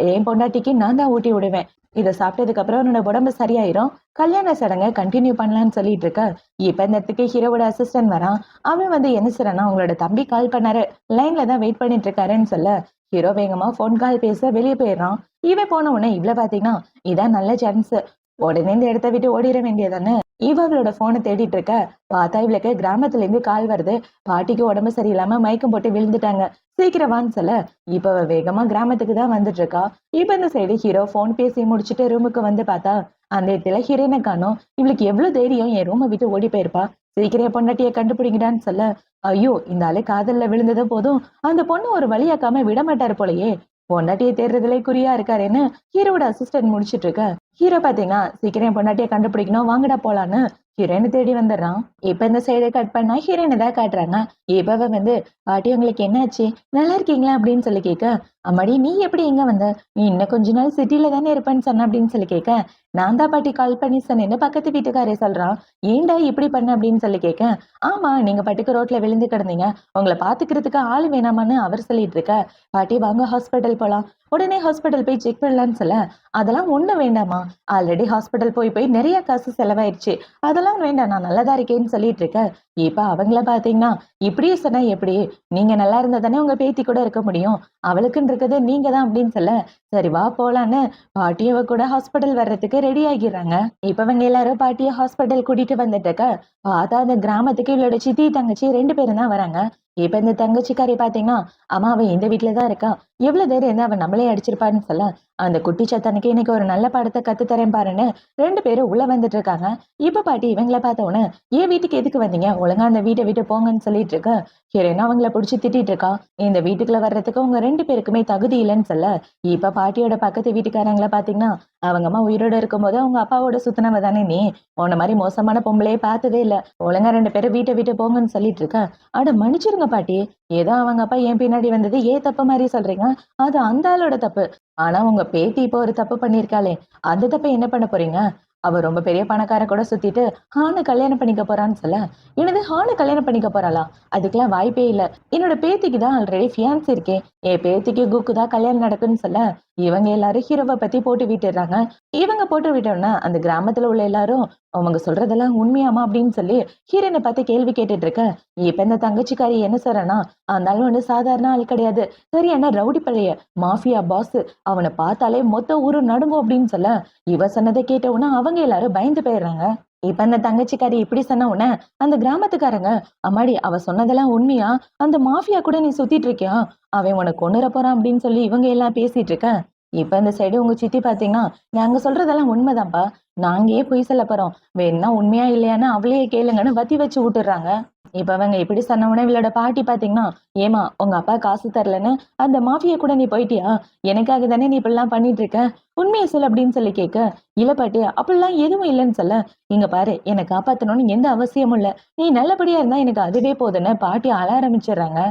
என் பொண்டாட்டிக்கு நான் தான் ஊட்டி விடுவேன், இதை சாப்பிட்டதுக்கு அப்புறம் உன்னோட உடம்பு சரியாயிரும், கல்யாண சடங்கை கண்டினியூ பண்ணலான்னு சொல்லிட்டு இருக்க. இப்ப இந்த இடத்துக்கு ஹீரோவோட அசிஸ்டன்ட் வரான். அவன் வந்து என்ன சொல்றான்னா, உங்களோட தம்பி கால் பண்ணாரு, லைன்ல தான் வெயிட் பண்ணிட்டு இருக்காருன்னு சொல்ல, ஹீரோ வேகமா போன் கால் பேச வெளியே போயிடுறான். இவன் போன உடனே இவ்வளவு பாத்தீங்கன்னா, இதான் நல்ல சான்ஸ், உடனே இந்த இடத்த விட்டு ஓடிட வேண்டியதானே இவங்களோட போனை தேடிட்டு இருக்க. பார்த்தா இவளுக்கு கிராமத்துல இருந்து கால் வருது, பாட்டிக்கு உடம்பு சரியில்லாம மயக்கம் போட்டு விழுந்துட்டாங்க, சீக்கிரம் வான்னு சொல்ல, இப்ப அவ வேகமா கிராமத்துக்கு தான் வந்துட்டு இருக்கா. இப்ப இந்த சைடு ஹீரோ போன் பேசி முடிச்சுட்டு ரூமுக்கு வந்து பார்த்தா அந்த இடத்துல ஹீரோனை காணோம். இவளுக்கு எவ்வளவு தைரியம் என் ரூமை விட்டு ஓடி போயிருப்பா, சீக்கிரம் பொண்டாட்டிய கண்டுபிடிங்கடான்னு சொல்ல, ஐயோ இந்த ஆளு காதல்ல விழுந்ததும் போதும் அந்த பொண்ணு ஒரு வழியாக்காம விட மாட்டாரு போலயே, பொண்டாட்டியை தேடுறதுல குறியா இருக்காருன்னு ஹீரோட அசிஸ்டன்ட் முடிச்சிட்டு இருக்க. ஹீரோ பாத்தீங்கன்னா சீக்கிரம் பொண்டாட்டிய கண்டுபிடிக்கணும் வாங்கடா போலான்னு ஹீரோயினை தேடி வந்துடுறான். இப்ப இந்த சைடை கட் பண்ணா ஹீரோயினை தான் காட்டுறாங்க. இப்ப வந்து, பாட்டி உங்களுக்கு என்னாச்சு, நல்லா இருக்கீங்களா அப்படின்னு சொல்லி கேட்க, அம்மாடி நீ எப்படி எங்க வந்த, நீ இன்னும் கொஞ்ச நாள் சிட்டில தானே இருப்பேன்னு சொன்ன அப்படின்னு சொல்லி கேட்க, நான் தான் பாட்டி கால் பண்ணி சொன்னேன்னு பக்கத்து வீட்டுக்காரே சொல்றான். ஏன்டா இப்படி பண்ண அப்படின்னு சொல்லி கேட்க, ஆமா நீங்க பாட்டுக்கு ரோட்ல விழுந்து கிடந்தீங்க, உங்களை பாத்துக்கிறதுக்கு ஆள் வேணாமான்னு அவர் சொல்லிட்டு இருக்க. பாட்டி வாங்க ஹாஸ்பிட்டல் போலாம், உடனே ஹாஸ்பிட்டல் போய் செக் பண்ணலான்னு சொல்ல, அதெல்லாம் ஒண்ணு வேண்டாமா, ஆல்ரெடி ஹாஸ்பிட்டல் போய் போய் நிறைய காசு செலவாயிடுச்சு, அதெல்லாம் வேண்டாம் நான் நல்லதா இருக்கேன்னு சொல்லிட்டு இருக்க. இப்ப அவங்கள பாத்தீங்கன்னா, இப்படியே சொன்னா எப்படி, நீங்க நல்லா இருந்தா தானே உங்க பேத்தி கூட இருக்க முடியும், அவளுக்குன்னு இருக்கிறது நீங்க தான் அப்படின்னு சொல்ல, சரி வா போலான்னு பாட்டியவ கூட ஹாஸ்பிட்டல் வர்றதுக்கு ரெடி ஆகிடுறாங்க. இப்ப இவங்க எல்லாரும் பாட்டிய ஹாஸ்பிட்டல் கூட்டிட்டு வந்துட்டு இருக்க. பார்த்தா அந்த கிராமத்துக்கு இவளோட சித்தி தங்கச்சி 2 பேரும் தான் வராங்க. இப்ப இந்த தங்கச்சிக்காரி பாத்தீங்கன்னா, அம்மா அவ இந்த வீட்டுலதான் இருக்கா, எவ்வளவு தைரியம் இருந்தா அவன் நம்மளே அடிச்சிருப்பான்னு சொல்ல, அந்த குட்டி சத்தனுக்கு இன்னைக்கு ஒரு நல்ல பாடத்தை கத்து தரேன் பாருன்னு 2 பேரும் உள்ள வந்துட்டு இருக்காங்க. இப்ப பாட்டி இவங்கள பார்த்த உடனே, ஏன் வீட்டுக்கு எதுக்கு வந்தீங்க, ஒழுங்கா அந்த வீட்டை விட்டு போங்கன்னு சொல்லிட்டு இருக்க. ஹீரோயினா அவங்கள பிடிச்சி திட்டிட்டு இருக்கா. இந்த வீட்டுக்குள்ள வர்றதுக்கு உங்க 2 பேருக்குமே தகுதி இல்லைன்னு சொல்ல, இப்ப பாட்டியோட பக்கத்து வீட்டுக்காரங்கள பாத்தீங்கன்னா, அவங்க அம்மா உயிரோட இருக்கும்போது அவங்க அப்பாவோட சுத்தினவ தானே நீ, உன்ன மாதிரி மோசமான பொம்பளையே பார்த்ததே இல்ல, ஒழுங்கா 2 பேரும் வீட்டை விட்டு போங்கன்னு சொல்லிட்டு இருக்க. அட மன்னிச்சிருங்க பாட்டி, ஏதோ அவங்க அப்பா என் பின்னாடி வந்தது ஏன் தப்பு மாதிரி சொல்றீங்க, அது அந்த ஆளோட தப்பு, ஆனா உங்க பேத்தி இப்போ ஒரு தப்பு பண்ணிருக்காளே, அந்த தப்பை என்ன பண்ண போறீங்க, அவ ரொம்ப பெரிய பணக்கார கூட சுத்திட்டு ஹானு கல்யாணம் பண்ணிக்க போறான்னு சொல்ல, என்னது ஹானு கல்யாணம் பண்ணிக்க போறாளா, அதுக்கெல்லாம் வாய்ப்பே இல்ல, என்னோட பேத்திக்கு தான் ஆல்ரெடி ஃபியான்ஸ் இருக்கே, என் பேத்திக்கு குக்கு தான் கல்யாணம் நடக்குன்னு சொல்ல, இவங்க எல்லாரும் ஹீரோவை பத்தி போட்டு விட்டுறாங்க. இவங்க போட்டு விட்டோம்னா அந்த கிராமத்துல உள்ள எல்லாரும் அவங்க சொல்றதெல்லாம் உண்மையாமா அப்படின்னு சொல்லி ஹீரோனை பார்த்து கேள்வி கேட்டுட்டு இருக்க. இப்ப இந்த தங்கச்சிக்காரி என்ன சொல்றனா, அந்த ஆள் வந்து சாதாரண ஆள் கிடையாது, சரியான ரவுடி பழைய மாஃபியா பாஸ், அவனை பார்த்தாலே மொத்த ஊரு நடுங்கும் அப்படின்னு சொல்ல, இவ சொன்னதை கேட்ட உடனே அவங்க எல்லாரும் பயந்து போயிடுறாங்க. இப்ப அந்த தங்கச்சிக்காரி இப்படி சொன்ன உடனே அந்த கிராமத்துக்காரங்க, அம்மாடி அவ சொன்னதெல்லாம் உண்மையா, அந்த மாஃபியா கூட நீ சுத்திட்டு இருக்கியா, அவன் உன்னை கொன்னுற போறான் அப்படின்னு சொல்லி இவங்க எல்லாம் பேசிட்டு இருக்க. இப்ப இந்த சைடு உங்க சித்தி பாத்தீங்கன்னா, நாங்க சொல்றதெல்லாம் உண்மைதான்ப்பா, நாங்க ஏன் பொய் சொல்ல போறோம், வேணும்னா உண்மையா இல்லையான்னு அவளையே கேளுங்கன்னு வத்தி வச்சு விட்டுறாங்க. இப்ப அவங்க இப்படி சொன்ன உடனே இவளோட பாட்டி பாத்தீங்கன்னா, ஏமா உங்க அப்பா காசு தரலன்னு அந்த மாஃபியா கூட நீ போயிட்டியா, எனக்காக தானே நீ இப்படிலாம் பண்ணிட்டு இருக்க, உண்மையை சொல்லு அப்படின்னு சொல்லி கேட்க, இல்ல பாட்டி அப்படிலாம் எதுவும் இல்லைன்னு சொல்ல, இங்க பாரு என்னை காப்பாத்தணும்னு எந்த அவசியமும் இல்ல, நீ நல்லபடியா இருந்தா எனக்கு அதுவே போதுன்னு பாட்டி அழ ஆரம்பிச்சிடுறாங்க.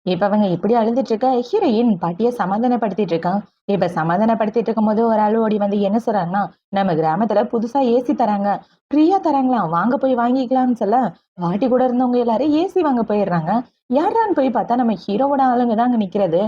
இப்ப அவங்க இப்படி அழுதுட்டு இருக்க ஹீரோயின் பாட்டிய சமாதானப்படுத்திட்டு இருக்கான். இப்ப சமாதானப்படுத்திட்டு இருக்கும்போது ஒரு ஆள் ஓடி வந்து என்ன சொல்றாங்கன்னா, நம்ம கிராமத்துல புதுசா ஏசி தராங்க, ஃப்ரீயா தராங்களாம், வாங்க போய் வாங்கிக்கலாம்னு சொல்ல, பாட்டி கூட இருந்தவங்க எல்லாரும் ஏசி வாங்க போயிடுறாங்க. யாரான்னு போய் பார்த்தா நம்ம ஹீரோவோட ஆளுங்க தான் அங்க நிக்கிறது.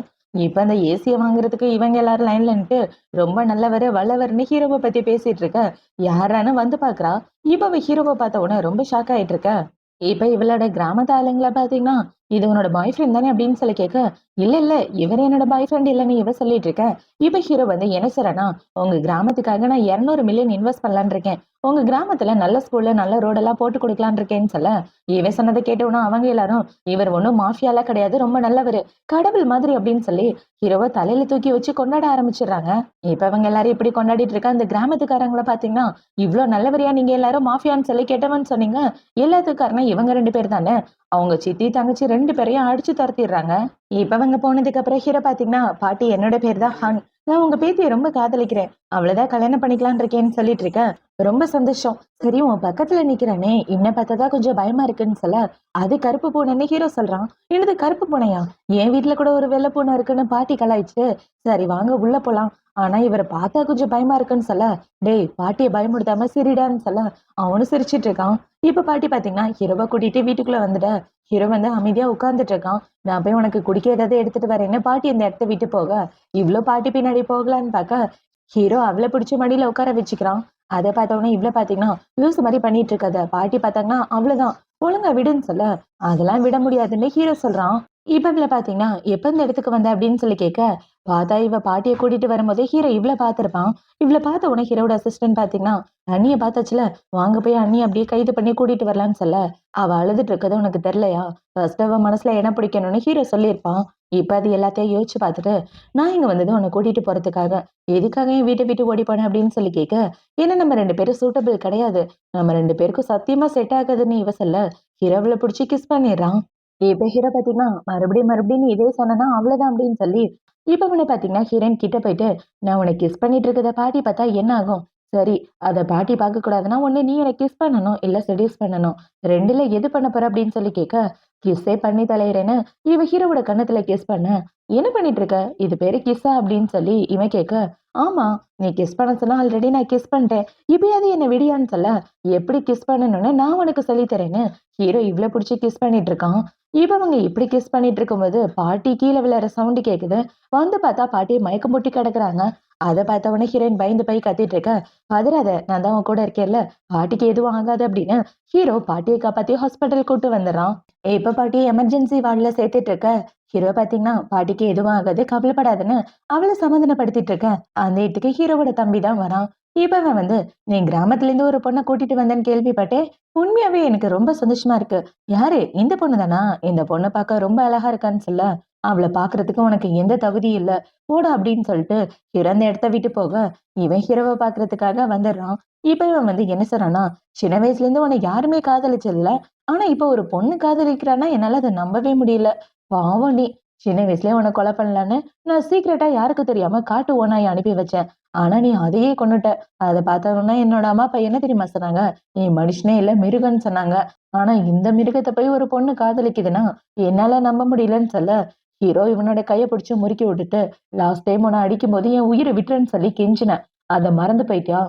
இப்ப அந்த ஏசிய வாங்குறதுக்கு இவங்க எல்லாரும் லைன்ல நின்னுட்டு ரொம்ப நல்லவரு வல்லவர்னு ஹீரோவை பத்தி பேசிட்டு இருக்க. யாரான்னு வந்து பாக்குறா. இப்ப அவ ஹீரோவை பார்த்த உடனே ரொம்ப ஷாக் ஆயிட்டு இருக்க. இப்ப இவளோட கிராமத்து ஆளுங்கள பாத்தீங்கன்னா, இது உன்னோட பாய் ஃப்ரெண்ட் தானே அப்படின்னு சொல்லி கேட்க, இல்ல இல்ல இவர் என்னோட பாய் ஃப்ரெண்ட் இல்லன்னு இவ சொல்லிட்டு இருக்க. இப்ப ஹீரோ வந்து என்ன சொல்றனா, உங்க கிராமத்துக்காக நான் 200 மில்லியன் இன்வெஸ்ட் பண்ணலான்னு இருக்கேன், உங்க கிராமத்துல நல்ல ஸ்கூல்ல நல்ல ரோடெல்லாம் போட்டு கொடுக்கலான்னு இருக்கேன்னு சொல்ல, இவ சொன்னதை கேட்டோன்னா அவங்க எல்லாரும், இவர் ஒன்னும் மாஃபியாலாம் கிடையாது, ரொம்ப நல்லவரு, கடவுள் மாதிரி அப்படின்னு சொல்லி ஹீரோவை தலையில தூக்கி வச்சு கொண்டாட ஆரம்பிச்சிடுறாங்க. இப்ப இவங்க எல்லாரும் இப்படி கொண்டாடிட்டு இருக்க அந்த கிராமத்துக்காரங்கள பாத்தீங்கன்னா, இவ்ளோ நல்லவரையா நீங்க எல்லாரும் மாஃபியான்னு சொல்லி கேட்டவன்னு சொன்னீங்க, எல்லாத்துக்கும் காரணம் இவங்க 2 பேர் தானே. அவங்க சித்தி, தங்கச்சி 2 பேரையும் அடிச்சு துரத்திடுறாங்க. இப்ப அவங்க போனதுக்கு அப்புறம் ஹீரோ பாத்தீங்கன்னா, பாட்டி என்னோட பேர் தான் ஹான். நான் உங்க பேத்திய ரொம்ப காதலிக்கிறேன். அவளதான் கல்யாணம் பண்ணிக்கலாம்னு இருக்கேன்னு சொல்லிட்டு இருக்கேன். ரொம்ப சந்தோஷம். சரி உன் பக்கத்துல நிக்கிறனே, என்ன பார்த்ததா கொஞ்சம் பயமா இருக்குன்னு சொல்ல, அது கருப்பு பூனைன்னு ஹீரோ சொல்றான். என்னது கருப்பு பூனையா? என் வீட்ல கூட ஒரு வெள்ளை பூனை இருக்குன்னு பாட்டி கலாய்ச்சு, சரி வாங்க உள்ள போலாம். ஆனா இவரை பார்த்தா கொஞ்சம் பயமா இருக்குன்னு சொல்ல, டேய் பாட்டியை பயமுடுத்தாம சிரிடான்னு சொல்ல, அவனும் சிரிச்சிட்டு இருக்கான். இப்ப பாட்டி பாத்தீங்கன்னா ஹீரோவை கூட்டிட்டு வீட்டுக்குள்ள வந்துட்ட. ஹீரோ வந்து அமைதியா உட்கார்ந்துட்டு இருக்கான். நான் போய் உனக்கு குடிக்க ஏதாவது எடுத்துட்டு வரேன்னு பாட்டி இந்த இடத்த விட்டு போக, இவ்ளோ பாட்டி பின்னாடி போகலான்னு பார்க்க, ஹீரோ அவளை பிடிச்ச மடியில உட்கார வச்சுக்கிறான். அதை பார்த்தவொடனே இவ்ளோ பாத்தீங்கன்னா லூசு மாதிரி பண்ணிட்டு இருக்காத, பாட்டி பார்த்தாங்கன்னா அவ்வளவுதான், ஒழுங்கா விடுன்னு சொல்ல, அதெல்லாம் விட முடியாதுன்னு ஹீரோ சொல்றான். இப்ப இவள பாத்தீங்கன்னா எப்ப இந்த இடத்துக்கு வந்த அப்படின்னு சொல்லி கேட்க, பார்த்தா இவ பாட்டியை கூட்டிட்டு வரும்போதே ஹீரோ இவ்ள பார்த்திருப்பான். இவ்ள பார்த்த உடனே ஹீரோட அசிஸ்டன்ட் பாத்தீங்கன்னா, அண்ணிய பார்த்தாச்சுல, வாங்க போய் அண்ணி அப்படியே கைது பண்ணி கூட்டிட்டு வரலான்னு சொல்ல, அவ அழுதுட்டு இருக்கது உனக்கு தெரியலையா, ஃபர்ஸ்ட் அவ மனசுல என்ன பிடிக்கணும்னு ஹீரோ சொல்லியிருப்பான். இப்ப அது எல்லாத்தையும் யோசிச்சு பார்த்துட்டு, நான் இங்க வந்தது உன்னை கூட்டிட்டு போறதுக்காக, எதுக்காக என் வீட்டை விட்டு ஓடி போனேன் அப்படின்னு சொல்லி கேட்க, ஏன்னா நம்ம 2 பேரும் சூட்டபிள் கிடையாது, நம்ம 2 பேருக்கும் சத்தியமா செட் ஆகாதுன்னு இவ சொல்ல, ஹீரோவில புடிச்சு கிஸ் பண்ணிடுறான். இப்ப ஹீரோ பாத்தீங்கன்னா மறுபடியும் மறுபடியும் நீ இதே சொன்னா அவ்வளவுதான் அப்படின்னு சொல்லி, இப்ப உன்னை பாத்தீங்கன்னா ஹீரோயின் கிட்ட போயிட்டு, நான் உனக்கு கிஸ் பண்ணிட்டு இருக்கத பாட்டி பார்த்தா என்ன ஆகும், சரி அத பாட்டி பார்க்க கூடாதுன்னா ஒண்ணு நீ எனக்கு கிஸ் பண்ணணும் இல்ல செடியூஸ் பண்ணணும், ரெண்டுல எது பண்ண போற அப்படின்னு சொல்லி கேட்க, கிஸ்ஸே பண்ணி தொலைகிறேன்னு இவ ஹீரோவோட கன்னத்துல கிஸ் பண்ண, என்ன பண்ணிட்டு இருக்க, இது பேரு கிஸ்ஸா அப்படின்னு சொல்லி இவன் கேட்க, ஆமா நீ கிஸ் பண்ண சொன்னா ஆல்ரெடி நான் கிஸ் பண்ணிட்டேன், இப்பயாவது என்ன விடியான்னு சொல்ல, எப்படி கிஸ் பண்ணணும்னு நான் உனக்கு சொல்லி தரேன்னு ஹீரோ இவ்ளோ பிடிச்சி கிஸ் பண்ணிட்டு இருக்கான். இப்ப அவங்க இப்படி கிஸ் பண்ணிட்டு இருக்கும்போது பாட்டி கீழே விழுற சவுண்ட் கேக்குது. வந்து பார்த்தா பாட்டியை மயக்கம் போட்டு கிடக்குறாங்க. அதை பார்த்த உடனே ஹீரோயின் பயந்து போய் கத்திட்டு இருக்க, பதறாத நான் தான் உன் கூட இருக்கேன்ல, பாட்டிக்கு எதுவும் ஆகாது அப்படின்னு ஹீரோ பாட்டியை காப்பாத்தி ஹாஸ்பிட்டல் கூட்டு வந்துடுறான். இப்ப பாட்டியை எமர்ஜென்சி வார்டுல சேர்த்துட்டு இருக்க. ஹீரோ பாத்தீங்கன்னா பாட்டிக்கு எதுவும் ஆகாது கவலைப்படாதுன்னு அவளை சமாதானப்படுத்திட்டு இருக்க. அந்த வீட்டுக்கு ஹீரோவோட தம்பி தான் வரான். இப்ப அவன் வந்து, நீ கிராமத்துல இருந்து ஒரு பொண்ணை கூட்டிட்டு வந்தேன்னு கேள்விப்பட்டேன், உண்மையாவே எனக்கு ரொம்ப சந்தோஷமா இருக்கு, யாரு இந்த பொண்ணு தானா, இந்த பொண்ணை பார்க்க ரொம்ப அழகா இருக்கான்னு சொல்ல, அவளை பாக்குறதுக்கு உனக்கு எந்த தகுதியும் இல்ல, போடா அப்படின்னு சொல்லிட்டு ஹீரோ அந்த இடத்த விட்டு போக, இவன் ஹீரோவை பாக்குறதுக்காக வந்துடுறான். இப்ப இவன் வந்து என்ன சொல்றான்னா, சின்ன வயசுல இருந்து உன்னை யாருமே காதலிச்சதில்ல, ஆனா இப்ப ஒரு பொண்ணு காதலிக்கிறான்னா என்னால அதை நம்பவே முடியல, பாவம் நீ, சின்ன வயசுலயே உன்னை கொலை பண்ணலான்னு நான் சீக்கிரட்டா யாருக்கு தெரியாம காட்டு ஓநாயை அனுப்பி வச்சேன், ஆனா நீ அதையே கொன்னுட்ட. அத பார்த்தோம்னா என்னோட அம்மா அப்பா என்ன தெரியுமா சொன்னாங்க, நீ மனுஷனே இல்ல மிருகன்னு சொன்னாங்க. ஆனா இந்த மிருகத்தை போய் ஒரு பொண்ணு காதலிக்குதுன்னா என்னால நம்ப முடியலன்னு சொல்ல, ஹீரோ இவனோட கைய பிடிச்சு முறுக்கி விட்டுட்டு, லாஸ்ட் டைம் உன்னை அடிக்கும் போது என் உயிரை விட்டுறேன்னு சொல்லி கெஞ்சினேன், அதை மறந்து போயிட்டியா,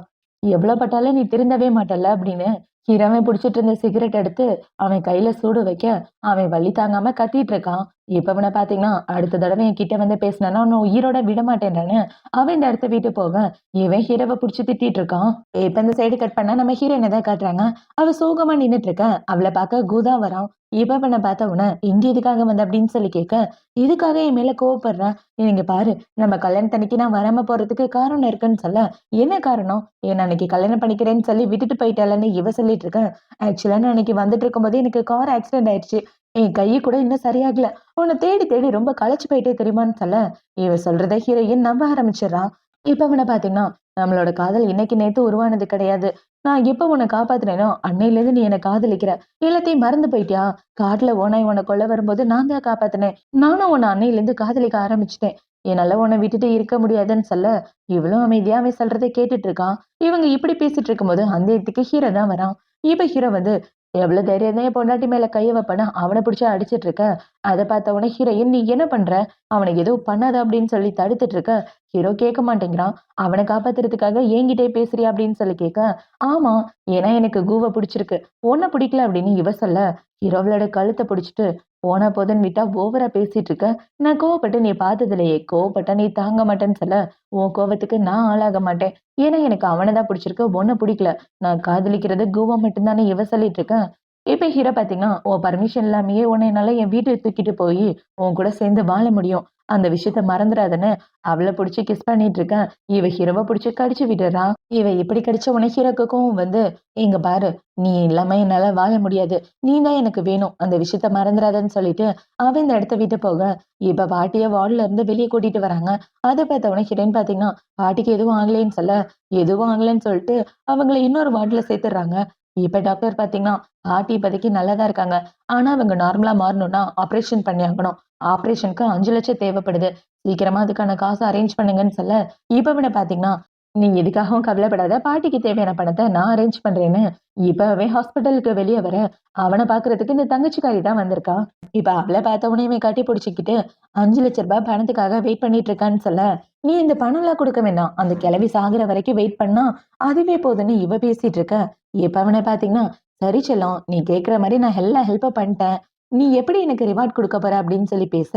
எவ்வளவு பட்டாலும் நீ திருந்தவே மாட்டல்ல அப்படின்னு ஹீரோவை பிடிச்சிட்டு இருந்த சிகரெட் எடுத்து அவன் கையில சூடு வைக்க, அவன் வலி தாங்காம கத்திட்டு இருக்கான். இப்ப அவன பாத்தீங்கன்னா, அடுத்த தடவ என்கிட்ட வந்து பேசினான்னா, உன்ன உயிரோட விட மாட்டேன்டான்னு, அவன் இந்த இடத்த விட்டு போக, இவன் ஹீரோவ புடிச்சு திட்டிட்டு இருக்கான். இப்ப இந்த சைடு கட் பண்ணா நம்ம ஹீரோயின தான் காட்டுறாங்க. அவ சோகமா நின்னுட்டு இருக்கா. அவள பாக்க குதா வரான். இவ அவன பார்த்த உடனே, "இங்க எதுக்காக வந்த?" அப்படின்னு சொல்லி கேட்க, "இதுக்காக என் மேல கோவப்படுற? இங்க பாரு, நம்ம கல்யாணத்தன்னைக்கு நான் வராம போறதுக்கு காரணம் இருக்குன்னு சொல்ல, என்ன காரணம்? என்ன அன்னைக்கு கல்யாணம் பண்ணிக்கிறேன்னு சொல்லி விட்டுட்டு போயிட்டாளன்னு இவ சொல்லிட்டு இருக்க. ஆக்சுவலா நான் அன்னைக்கு வந்துட்டு இருக்கும்போது எனக்கு கார் ஆக்சிடென்ட் ஆயிடுச்சு. என் கை கூட இன்னும் சரியாகல. உன்ன தேடி தேடி ரொம்ப களைச்சு போயிட்டே தெரியுமான்னு சொல்ல, இவ சொல்றத ஹீரோயின் நம்ப ஆரம்பிச்சிடுறா. இப்ப அவன பாத்தீங்கன்னா, நம்மளோட காதல் இன்னைக்கு நேத்து உருவானது கிடையாது. நான் எப்ப உன்ன காப்பாத்துனேனோ, அன்னையிலேருந்து நீ என்ன காதலிக்கிற. எல்லாத்தையும் மறந்து போயிட்டியா? காட்டுல ஓநாய் உன்ன கொல்ல வரும்போது நான் தான் காப்பாத்துனேன். நானும் உன்ன அன்னையிலேருந்து காதலிக்க ஆரம்பிச்சுட்டேன். என்னால உன்ன விட்டுட்டு இருக்க முடியாதுன்னு சொல்ல, இவளும் அமைதியா அவன் சொல்றத கேட்டுட்டு இருக்கான். இவங்க இப்படி பேசிட்டு இருக்கும்போது, அந்த இடத்துக்கு ஹீரோ தான் வரான். இப்ப ஹீரோ வந்து எவ்வளவு தைரியம் தான் என் பொண்டாட்டி மேல கைய வைப்பேன்னு அவன புடிச்சு அடிச்சிட்டு இருக்க. அத பார்த்த உடனே ஹீரோயின், "நீ என்ன பண்ற? அவன எதுவும் பண்ணாத" அப்படின்னு சொல்லி தடுத்துட்டு இருக்க. ஹீரோ கேட்க மாட்டேங்கிறான். அவன காப்பாத்துறதுக்காக என்கிட்டயே பேசுறியா அப்படின்னு சொல்லி கேட்க, "ஆமா, ஏன்னா எனக்கு கூவ புடிச்சிருக்கு. உன்ன பிடிக்கல" அப்படின்னு இவ சொல்ல, ஹீரோ அவளோட கழுத்த புடிச்சுட்டு, "போனா போதுன்னு விட்டா ஓவரா பேசிட்டு இருக்க. நான் கோவப்பட்டு நீ பார்த்ததில்லையே. கோவப்பட்டா நீ தாங்க மாட்டேன்னு சொல்ல, உன் கோவத்துக்கு நான் ஆளாக மாட்டேன். ஏன்னா எனக்கு அவன தான் புடிச்சிருக்கு. உன்ன புடிக்கல. நான் காதலிக்கிறது கூவா மட்டும் தான்னு" இவ சொல்லிட்டு இருக்க. இப்ப ஹீரோ பாத்தீங்கன்னா, "உன் பர்மிஷன் இல்லாமயே உன்ன என்னால என் வீட்டுக்கு தூக்கிட்டு போயி, உன் கூட சேர்ந்து வாழ முடியும். அந்த விஷயத்த மறந்துறாதன்னு" அவள புடிச்சு கிஸ் பண்ணிட்டு இருக்கேன். இவ ஹீரோவ புடிச்சு கடிச்சு விடுறா. இவ இப்படி கடிச்ச உடனே ஹீரோக்கு கோவம் வந்து, "இங்க பாரு, நீ இல்லாம என்னால வாழ முடியாது. நீ தான் எனக்கு வேணும். அந்த விஷயத்த மறந்துறாதன்னு" சொல்லிட்டு அவன் இந்த இடத்த விட்டு போக, இப்ப பாட்டிய வார்டுல இருந்து வெளிய கூட்டிட்டு வராங்க. அத பார்த்த உடனே ஹீரோயின் பாத்தீங்கன்னா, பாட்டிக்கு எதுவும் ஆகலைன்னு சொல்ல, எதுவும் ஆகலைன்னு சொல்லிட்டு அவங்கள இன்னொரு வார்டுல சேர்த்துடுறாங்க. இப்ப டாக்டர் பாத்தீங்கன்னா, பாட்டி இப்போதைக்கு நல்லா தான் இருக்காங்க. ஆனா அவங்க நார்மலா மாறணும்னா ஆப்ரேஷன் பண்ணி ஆகணும். ஆப்ரேஷனுக்கு 5,00,000 தேவைப்படுது. சீக்கிரமா அதுக்கான காச அரேஞ்ச் பண்ணுங்கன்னு சொல்ல, இப்ப இவன பாத்தீங்கன்னா, "நீ எதுக்காகவும் கவலைப்படாத. பாட்டிக்கு தேவையான பணத்த நான் அரேஞ்ச் பண்றேன்னு" இப்பவே ஹாஸ்பிட்டலுக்கு வெளிய வர, அவன பாக்குறதுக்கு இந்த தங்கச்சிக்காரி தான் வந்திருக்கா. இப்ப அவள பார்த்த உடனே இவன் கட்டி புடிச்சுக்கிட்டு, ₹5,00,000 பணத்துக்காக வெயிட் பண்ணிட்டு இருக்கான்னு சொல்ல, "நீ இந்த பணம்லாம் குடுக்க வேண்டாம். அந்த கிழவி சாகுற வரைக்கும் வெயிட் பண்ணா, அதுவே போதும்ன்னு" இவ பேசிட்டு இருக்க. இப்ப அவன பாத்தீங்கன்னா, "சரி செல்லம், நீ கேட்கிற மாரி நான் எல்லா ஹெல்ப்பும் பண்ட்டேன். நீ எப்படி எனக்கு ரிவார்ட் குடுக்க போற?" அப்படின்னு சொல்லி பேச,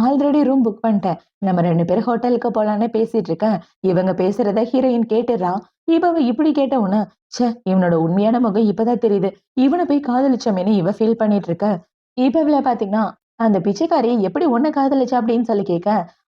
"ஆல்ரெடி ரூம் புக் பண்ட்டேன். நம்ம 2 பேரும் ஹோட்டலுக்கு போலான்னு பேசிட்டு இருக்கேன்." இவங்க பேசுறத ஹீரோயின் கேட்டுர்றா. இப்ப அவ இப்படி கேட்ட உடனே, ச்சே! இவனோட உண்மையான முகம் இப்பதான் தெரியுது. இவன போய் காதலிச்சோமேன்னு இவ ஃபீல் பண்ணிட்டு இருக்க. இப்ப இவள பாத்தீங்கன்னா, "அந்த பிச்சைக்காரி எப்படி உன்ன காதலிச்சா?" அப்படின்னு சொல்லி கேட்க,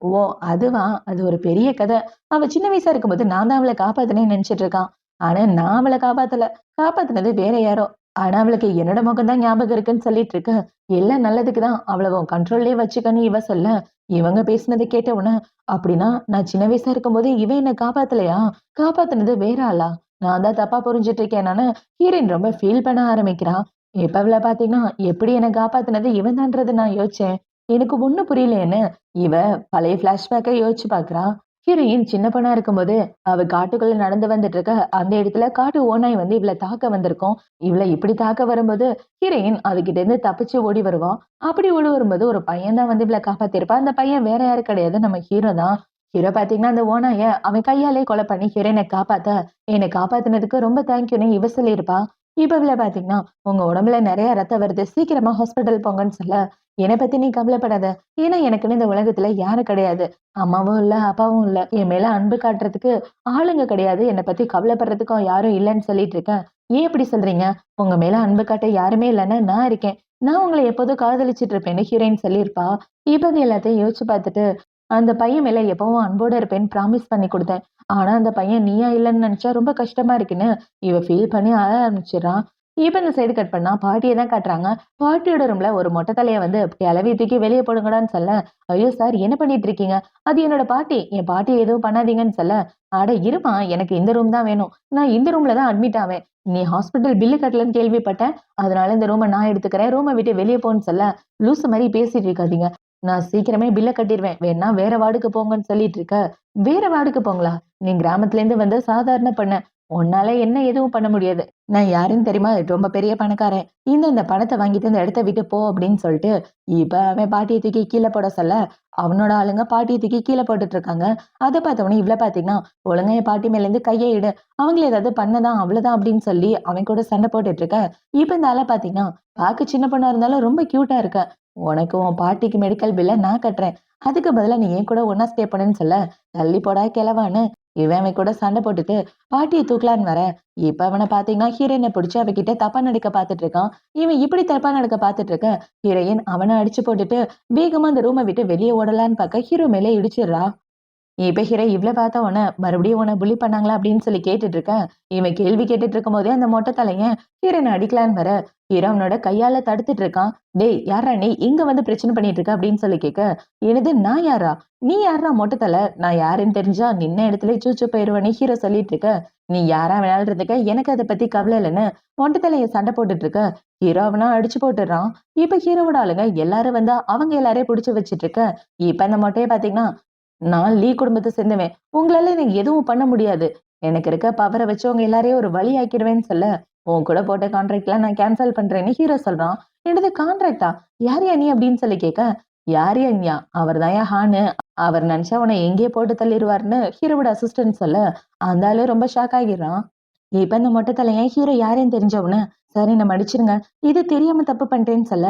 "ஓ! அதுவா? அது ஒரு பெரிய கத. அவ சின்ன வயசா இருக்கும்போது நான் தான் அவள காப்பாத்துனேன்னு நெனச்சுட்டு இருக்கான். ஆனா நான் அவள காப்பாத்தல. காப்பாத்துனது வேற யாரோ. ஆனா அவளுக்கு என்னோட முகம் தான் ஞாபகம் இருக்குன்னு சொல்லிட்டு இருக்க. எல்லாம் நல்லதுக்கு தான். அவள உன் கண்ட்ரோல்லயே வச்சுக்கன்னு" இவ சொல்ல, இவங்க பேசினத கேட்ட உடனே, "அப்படின்னா நான் சின்ன வயசா இருக்கும்போது இவன் என்ன காப்பாத்தலையா? காப்பாத்துனது வேற ஆளா? நான் தான் தப்பா புரிஞ்சுட்டு இருக்கேனான்னு" ஹீரோயின் ரொம்ப ஃபீல் பண்ண ஆரம்பிக்கிறா. இப்ப அவள பாத்தீங்கன்னா, எப்படி என்ன காப்பாத்துனது இவன் தான்றத நான் யோசிச்சேன். எனக்கு ஒண்ணும் புரியலையேன்னு இவ பழைய ஃபிளாஷ்பேக்க யோசிச்சு பாக்குறா. ஹீரோயின் சின்ன பொண்ணா இருக்கும்போது, அவ காட்டுக்குள்ள நடந்து வந்துட்டு இருக்க, அந்த இடத்துல காட்டு ஓநாய் வந்து இவள தாக்க வந்திருக்கும். இவள இப்படி தாக்க வரும்போது, ஹீரோயின் அதுகிட்ட இருந்து தப்பிச்சு ஓடி வருவா. அப்படி ஓடி வரும்போது ஒரு பையன் தான் வந்து இவள காப்பாத்தியிருப்பான். அந்த பையன் வேற யாரும் கிடையாது, நம்ம ஹீரோ தான். ஹீரோ பாத்தீங்கன்னா, அந்த ஓநாய அவன் கையாலேயே கொலை பண்ணி ஹீரோயின காப்பாத்த, "என்ன காப்பாத்துனதுக்கு ரொம்ப தேங்க்யூன்னு" இவ சொல்லியிருப்பா. இப்ப இவள பாத்தீங்கன்னா, "உங்க உடம்புல நெறைய ரத்தம் வருது. சீக்கிரமா ஹாஸ்பிட்டல் போங்கன்னு" சொல்ல, "என்ன பத்தி நீ கவலைப்படாத. ஏன்னா எனக்குன்னு இந்த உலகத்துல யாரும் கிடையாது. அம்மாவும் இல்ல, அப்பாவும் இல்ல. என் மேல அன்பு காட்டுறதுக்கு ஆளுங்க கிடையாது. என்ன பத்தி கவலைப்படுறதுக்கும் யாரும் இல்லன்னு சொல்லிட்டு இருக்கேன். ஏன் இப்படி சொல்றீங்க? உங்க மேல அன்பு காட்ட யாருமே இல்லன்னா நான் இருக்கேன். நான் உங்கள எப்போதும் காதலிச்சுட்டு இருப்பேன்னு" ஹீரோயின் சொல்லியிருப்பா. இப்ப அது எல்லாத்தையும் யோசிச்சு பார்த்துட்டு, அந்த பையன் மேல எப்பவும் அன்போட இருப்பேன்னு ப்ராமிஸ் பண்ணி குடுத்தேன். ஆனா அந்த பையன் நீயா இல்லன்னு நெனச்சா ரொம்ப கஷ்டமா இருக்குன்னு இவ ஃபீல் பண்ணி அழ ஆரம்பிச்சுர்றா. இப்ப இந்த சைடு கட் பண்ணா பாட்டிய தான் காட்டுறாங்க. பாட்டியோட ரூம்ல ஒரு மொட்டை தலைய வந்து "கிளவிய தூக்கி வெளிய போடுங்கடான்னு" சொல்ல, "ஐயோ சார், என்ன பண்ணிட்டு இருக்கீங்க? அது என்னோட பாட்டி. என் பாட்டிய எதுவும் பண்ணாதீங்கன்னு" சொல்ல, "அட இரும்மா, எனக்கு இந்த ரூம் தான் வேணும். நான் இந்த ரூம்ல தான் அட்மிட் ஆவேன். நீ ஹாஸ்பிட்டல் பில்லு கட்டலன்னு கேள்விப்பட்டேன். அதனால இந்த ரூம நான் எடுத்துக்கிறேன். ரூம விட்டு வெளிய போன்னு" சொல்ல, "லூசு மாரி பேசிட்டு இருக்காதீங்க. நான் சீக்கிரமே பில்ல கட்டிருவேன். வேணா வேற வார்டுக்கு போங்கன்னு" சொல்லிட்டு இருக்க. "வேற வார்டுக்கு போங்களா? நீ கிராமத்துல இருந்து வந்த சாதாரண பொண்ணு. உன்னால என்ன எதுவும் பண்ண முடியாது. நான் யாருன்னு தெரியுமா? ரொம்ப பெரிய பணக்காரன். இந்த பணத்த வாங்கிட்டு இந்த இடத்த விட்டு போ" அப்படின்னு சொல்லிட்டு, இப்ப அவன் பாட்டிய தூக்கி கீழ போட சொல்ல, அவனோட ஆளுங்க பாட்டிய தூக்கி கீழ போட்டுட்டு இருக்காங்க. அத பார்த்தவுடனே இவள பார்த்தீங்கன்னா, "ஒழுங்கா என் பாட்டி மேல இருந்து கைய எடு. அவங்கள ஏதாவது பண்ணதான் அவ்வளவுதான்" அப்படின்னு சொல்லி அவன் கூட சண்டை போட்டுட்டு இருக்க. இப்ப இந்த ஆள பார்த்தீங்கன்னா, பார்க்க சின்ன பொண்ணா இருந்தாலும் ரொம்ப கியூட்டா இருக்க. உனக்கு உன் பாட்டிக்கு மெடிக்கல் பில்ல நான் கட்டுறேன். அதுக்கு பதிலா நீ என் கூட ஒண்ணா ஸ்டே பண்ணுன்னு சொல்ல, தள்ளி போடா கிழவான்னு இவன் கூட சண்டை போட்டுட்டு பாட்டிய தூக்கலான்னு வர, இப்ப அவன பாத்தீங்கன்னா ஹீரோயின பிடிச்சு அவகிட்ட தப்பா நடக்க பாத்துட்டு இருக்கான். இவன் இப்படி தப்பா நடக்க பாத்துட்டு இருக்க, ஹீரோயின் அவன அடிச்சு போட்டுட்டு வேகமா அந்த ரூமை விட்டு வெளியே ஓடலான்னு பார்க்க ஹீரோ மேல இடிச்சிடுறா. இப்ப ஹீரோ இவ்ள பார்த்த உடனே மறுபடியும் உன்னை புள்ளி பண்ணாங்களா அப்படின்னு சொல்லி கேட்டுட்டு இருக்கேன். இவன் கேள்வி கேட்டுட்டு இருக்கும் போதே அந்த மொட்டை தலையன் ஹீரோனை அடிக்கலான்னு வர, ஹீரோ அவனோட கையால தடுத்துட்டு இருக்கான். டேய் யாரா நீ இங்க வந்து பிரச்சனை பண்ணிட்டு இருக்க அப்படின்னு சொல்லி கேட்க, எனது நான் யாரா, நீ யாரா மொட்டை தலை, நான் யாருன்னு தெரிஞ்சா நின்ன இடத்துல சூச்சு போயிருவேன்னு ஹீரோ சொல்லிட்டு இருக்க, நீ யாரா வேணாலும் இருந்துக்க எனக்கு அதை பத்தி கவலை இல்லைன்னு மொட்டை தலைய சண்டை போட்டுட்டு இருக்க. ஹீரோ அவனா அடிச்சு போட்டுறான். இப்ப ஹீரோவோட ஆளுங்க எல்லாரும் வந்தா அவங்க எல்லாரையும் புடிச்சு வச்சிட்டு இருக்க. இப்ப அந்த மொட்டையை பாத்தீங்கன்னா, நான் லீ குடும்பத்தை சேர்ந்தவன். உங்களால எனக்கு எதுவும் பண்ண முடியாது. எனக்கு இருக்க பவர வச்சு உங்க எல்லாரையும் ஒரு வழி ஆக்கிடுவேன்னு சொல்ல, உன் கூட போட்ட கான்ட்ராக்ட்லாம் நான் கேன்சல் பண்றேன்னு ஹீரோ சொல்றான். என்னது கான்ட்ராக்டா? யார்யா நீ அப்படின்னு சொல்லி கேட்க, யார்யா நீயா? அவர்தான்யா ஹானு. அவர் நினைச்சா உன்னை எங்கேயே போட்டு தள்ளிருவாருன்னு ஹீரோவோட அசிஸ்டன்ட் சொல்ல, அந்த ஆளு ரொம்ப ஷாக் ஆகிடுறான். இப்ப இந்த மொட்டை தலையன் ஹீரோ யாருன்னு தெரிஞ்சவனு, சரி என்ன மன்னிச்சிருங்க. இது தெரியாம தப்பு பண்றேன்னு சொல்ல,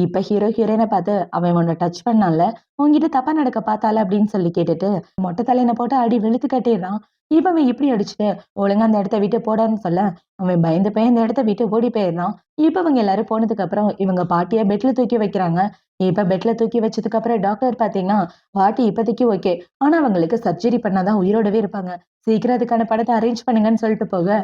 இப்ப ஹீரோ ஹீரோயினை பார்த்து அவன் உன்னை டச் பண்ணான்ல, உன்கிட்ட தப்பா நடக்க பார்த்தால அப்படின்னு சொல்லி கேட்டுட்டு மொட்டை தலையனை போட்டு அடி வெளுத்து கட்டிடுறான். இப்ப அவன் இப்படி அடிச்சுட்டு ஒழுங்கா அந்த இடத்த விட்டு போடான்னு சொல்ல, அவன் பயந்து போய் அந்த இடத்த விட்டு ஓடி போயிடுறான். இப்ப இவங்க எல்லாரும் போனதுக்கு அப்புறம் இவங்க பாட்டிய பெட்ல தூக்கி வைக்கிறாங்க. இப்ப பெட்ல தூக்கி வச்சதுக்கு அப்புறம் டாக்டர் பாத்தீங்கன்னா, பாட்டி இப்போதைக்கு ஓகே, ஆனா அவங்களுக்கு சர்ஜரி பண்ணாதான் உயிரோடவே இருப்பாங்க, சீக்கிரம் அதுக்கான படத்தை அரேஞ்ச் பண்ணுங்கன்னு சொல்லிட்டு போக,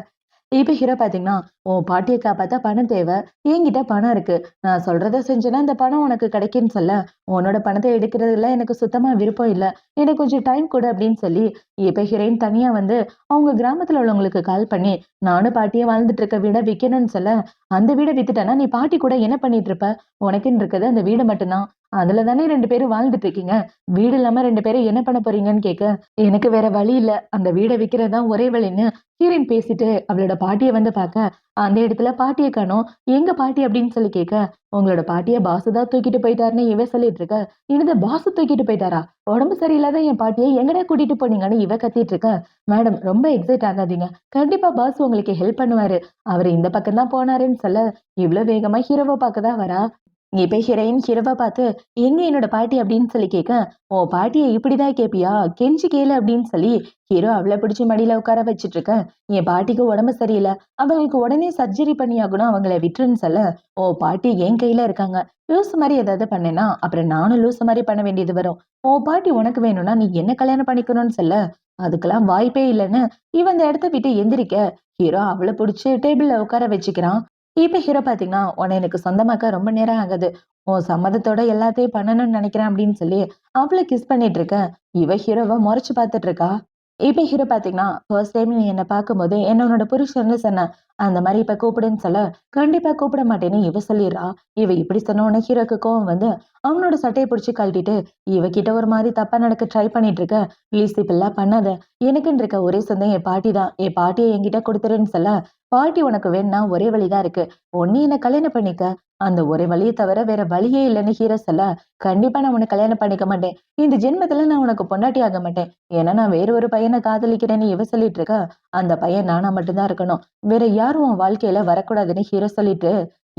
இப்ப ஹீரோ பாத்தீங்கன்னா, உன் பாட்டிய காப்பாத்த பணம் தேவை. என்கிட்ட பணம் இருக்கு. நான் சொல்றத செஞ்சேன்னா அந்த பணம் உனக்கு கிடைக்கும்னு சொல்ல, உன்னோட பணத்தை எடுக்கிறதுல எனக்கு சுத்தமா விருப்பம் இல்ல. எனக்கு கொஞ்சம் டைம் கொடு அப்படின்னு சொல்லி, இப்ப ஹீரோயின் தனியா வந்து அவங்க கிராமத்துல உள்ளவங்களுக்கு கால் பண்ணி, நானும் பாட்டியும் வாழ்ந்துட்டு இருக்க வீட விக்கணும்னு சொல்ல, அந்த வீட வித்துட்டேன்னா நீ பாட்டி கூட என்ன பண்ணிட்டு இருப்ப? உனக்குன்னு இருக்கிறது அந்த வீடு மட்டும்தான். அதுல தானே 2 பேரும் வாழ்ந்துட்டு இருக்கீங்க. வீடு இல்லாம 2 பேரும் என்ன பண்ண போறீங்கன்னு கேட்க, எனக்கு வேற வழி இல்ல. அந்த வீட விக்கிறது தான் ஒரே வழின்னு ஹீரோயின் பேசிட்டு அவளோட பாட்டிய வந்து பார்க்க, அந்த இடத்துல பாட்டிய காணோம். எங்க பாட்டி அப்படின்னு சொல்லி கேட்க, உங்களோட பாட்டிய பாசு தான் தூக்கிட்டு போயிட்டாருன்னு இவ சொல்லிட்டு இருக்க. என்னது பாசு தூக்கிட்டு போயிட்டாரா? உடம்பு சரியில்லாத என் பாட்டிய எங்கடா கூட்டிட்டு போனீங்கன்னு இவ கத்திட்டு இருக்க. மேடம் ரொம்ப எக்ஸைட் ஆகாதீங்க. கண்டிப்பா பாஸ் உங்களுக்கு ஹெல்ப் பண்ணுவாரு. அவரு இந்த பக்கம் தான் போனாருன்னு சொல்ல, இவ்ளோ வேகமா ஹீரோவ பார்க்க தான் வரா. இப்ப ஹீரோயின் ஹீரோவ பார்த்து, எங்க என்னோட பாட்டி அப்படின்னு சொல்லி கேட்க, உன் பாட்டிய இப்படிதான் கேப்பியா? கெஞ்சி கேளு அப்படின்னு சொல்லி ஹீரோ அவளை பிடிச்சு மடியில உட்கார வச்சிட்டு இருக்க. என் பாட்டிக்கு உடம்பு சரியில்லை, அவங்களுக்கு உடனே சர்ஜரி பண்ணி ஆகணும், அவங்கள விட்டுருன்னு சொல்ல, ஓ பாட்டி என் கையில இருக்காங்க. லூசு மாதிரி ஏதாவது பண்ணேன்னா அப்புறம் நானும் லூசு மாதிரி பண்ண வேண்டியது வரும். உன் பாட்டி உனக்கு வேணும்னா நீ என்ன கல்யாணம் பண்ணிக்கணும்னு சொல்ல, அதுக்கெல்லாம் வாய்ப்பே இல்லைன்னு இவன் அந்த இடத்த விட்டு எந்திரிக்க, ஹீரோ அவளை பிடிச்சு டேபிள்ல உட்கார வச்சுக்கிறான். இப்ப ஹீரோ பாத்தீங்கன்னா, உன்னை எனக்கு சொந்தமாக்க ரொம்ப நேரம் ஆகுது. உன் சம்மதத்தோட எல்லாத்தையும் பண்ணணும்னு நினைக்கிறேன் அப்படின்னு சொல்லி அவள கிஸ் பண்ணிட்டு இருக்க. இவ ஹீரோவ முறைச்சு பார்த்துட்டு இருக்கா. இப்ப ஹீரோ பாத்தீங்கன்னா, ஃபர்ஸ்ட் டைம் நீ என்ன பார்க்கும்போது என்ன உன்னோட புருஷன்னு சொன்ன. அந்த மாதிரி இப்ப கூப்பிடுன்னு சொல்ல, கண்டிப்பா கூப்பிட மாட்டேன்னு இவ சொல்லிடுறா. இவ இப்படி சொன்ன உடனே ஹீரோக்கு கோவம் வந்து அவனோட சட்டையை பிடிச்சு கழட்டிட்டு இவ கிட்ட ஒரு மாதிரி தப்பா நடக்க ட்ரை பண்ணிட்டு இருக்க. ப்ளீஸ் இப்பெல்லாம் பண்ணாத. எனக்குன்னு இருக்க ஒரே சொந்தம் என் பாட்டி தான். என் பாட்டியை என்கிட்ட கொடுத்துருன்னு சொல்ல, பாட்டி உனக்கு வேணும்னா ஒரே வழிதான் இருக்கு. ஒண்ணு என்ன கல்யாணம் பண்ணிக்க. அந்த ஒரே வழியை தவிர வேற வழியே இல்லைன்னு ஹீரோ சொல்ல, கண்டிப்பா நான் உன்னை கல்யாணம் பண்ணிக்க மாட்டேன். இந்த ஜென்மத்துல நான் உனக்கு பொண்டாட்டி ஆக மாட்டேன். ஏன்னா நான் வேற ஒரு பையனை காதலிக்கிறேன்னு இவ சொல்லிட்டு இருக்க. அந்த பையன் நானா மட்டும்தான் இருக்கணும். வேற யாரும் உன் வாழ்க்கையில வரக்கூடாதுன்னு ஹீரோ சொல்லிட்டு,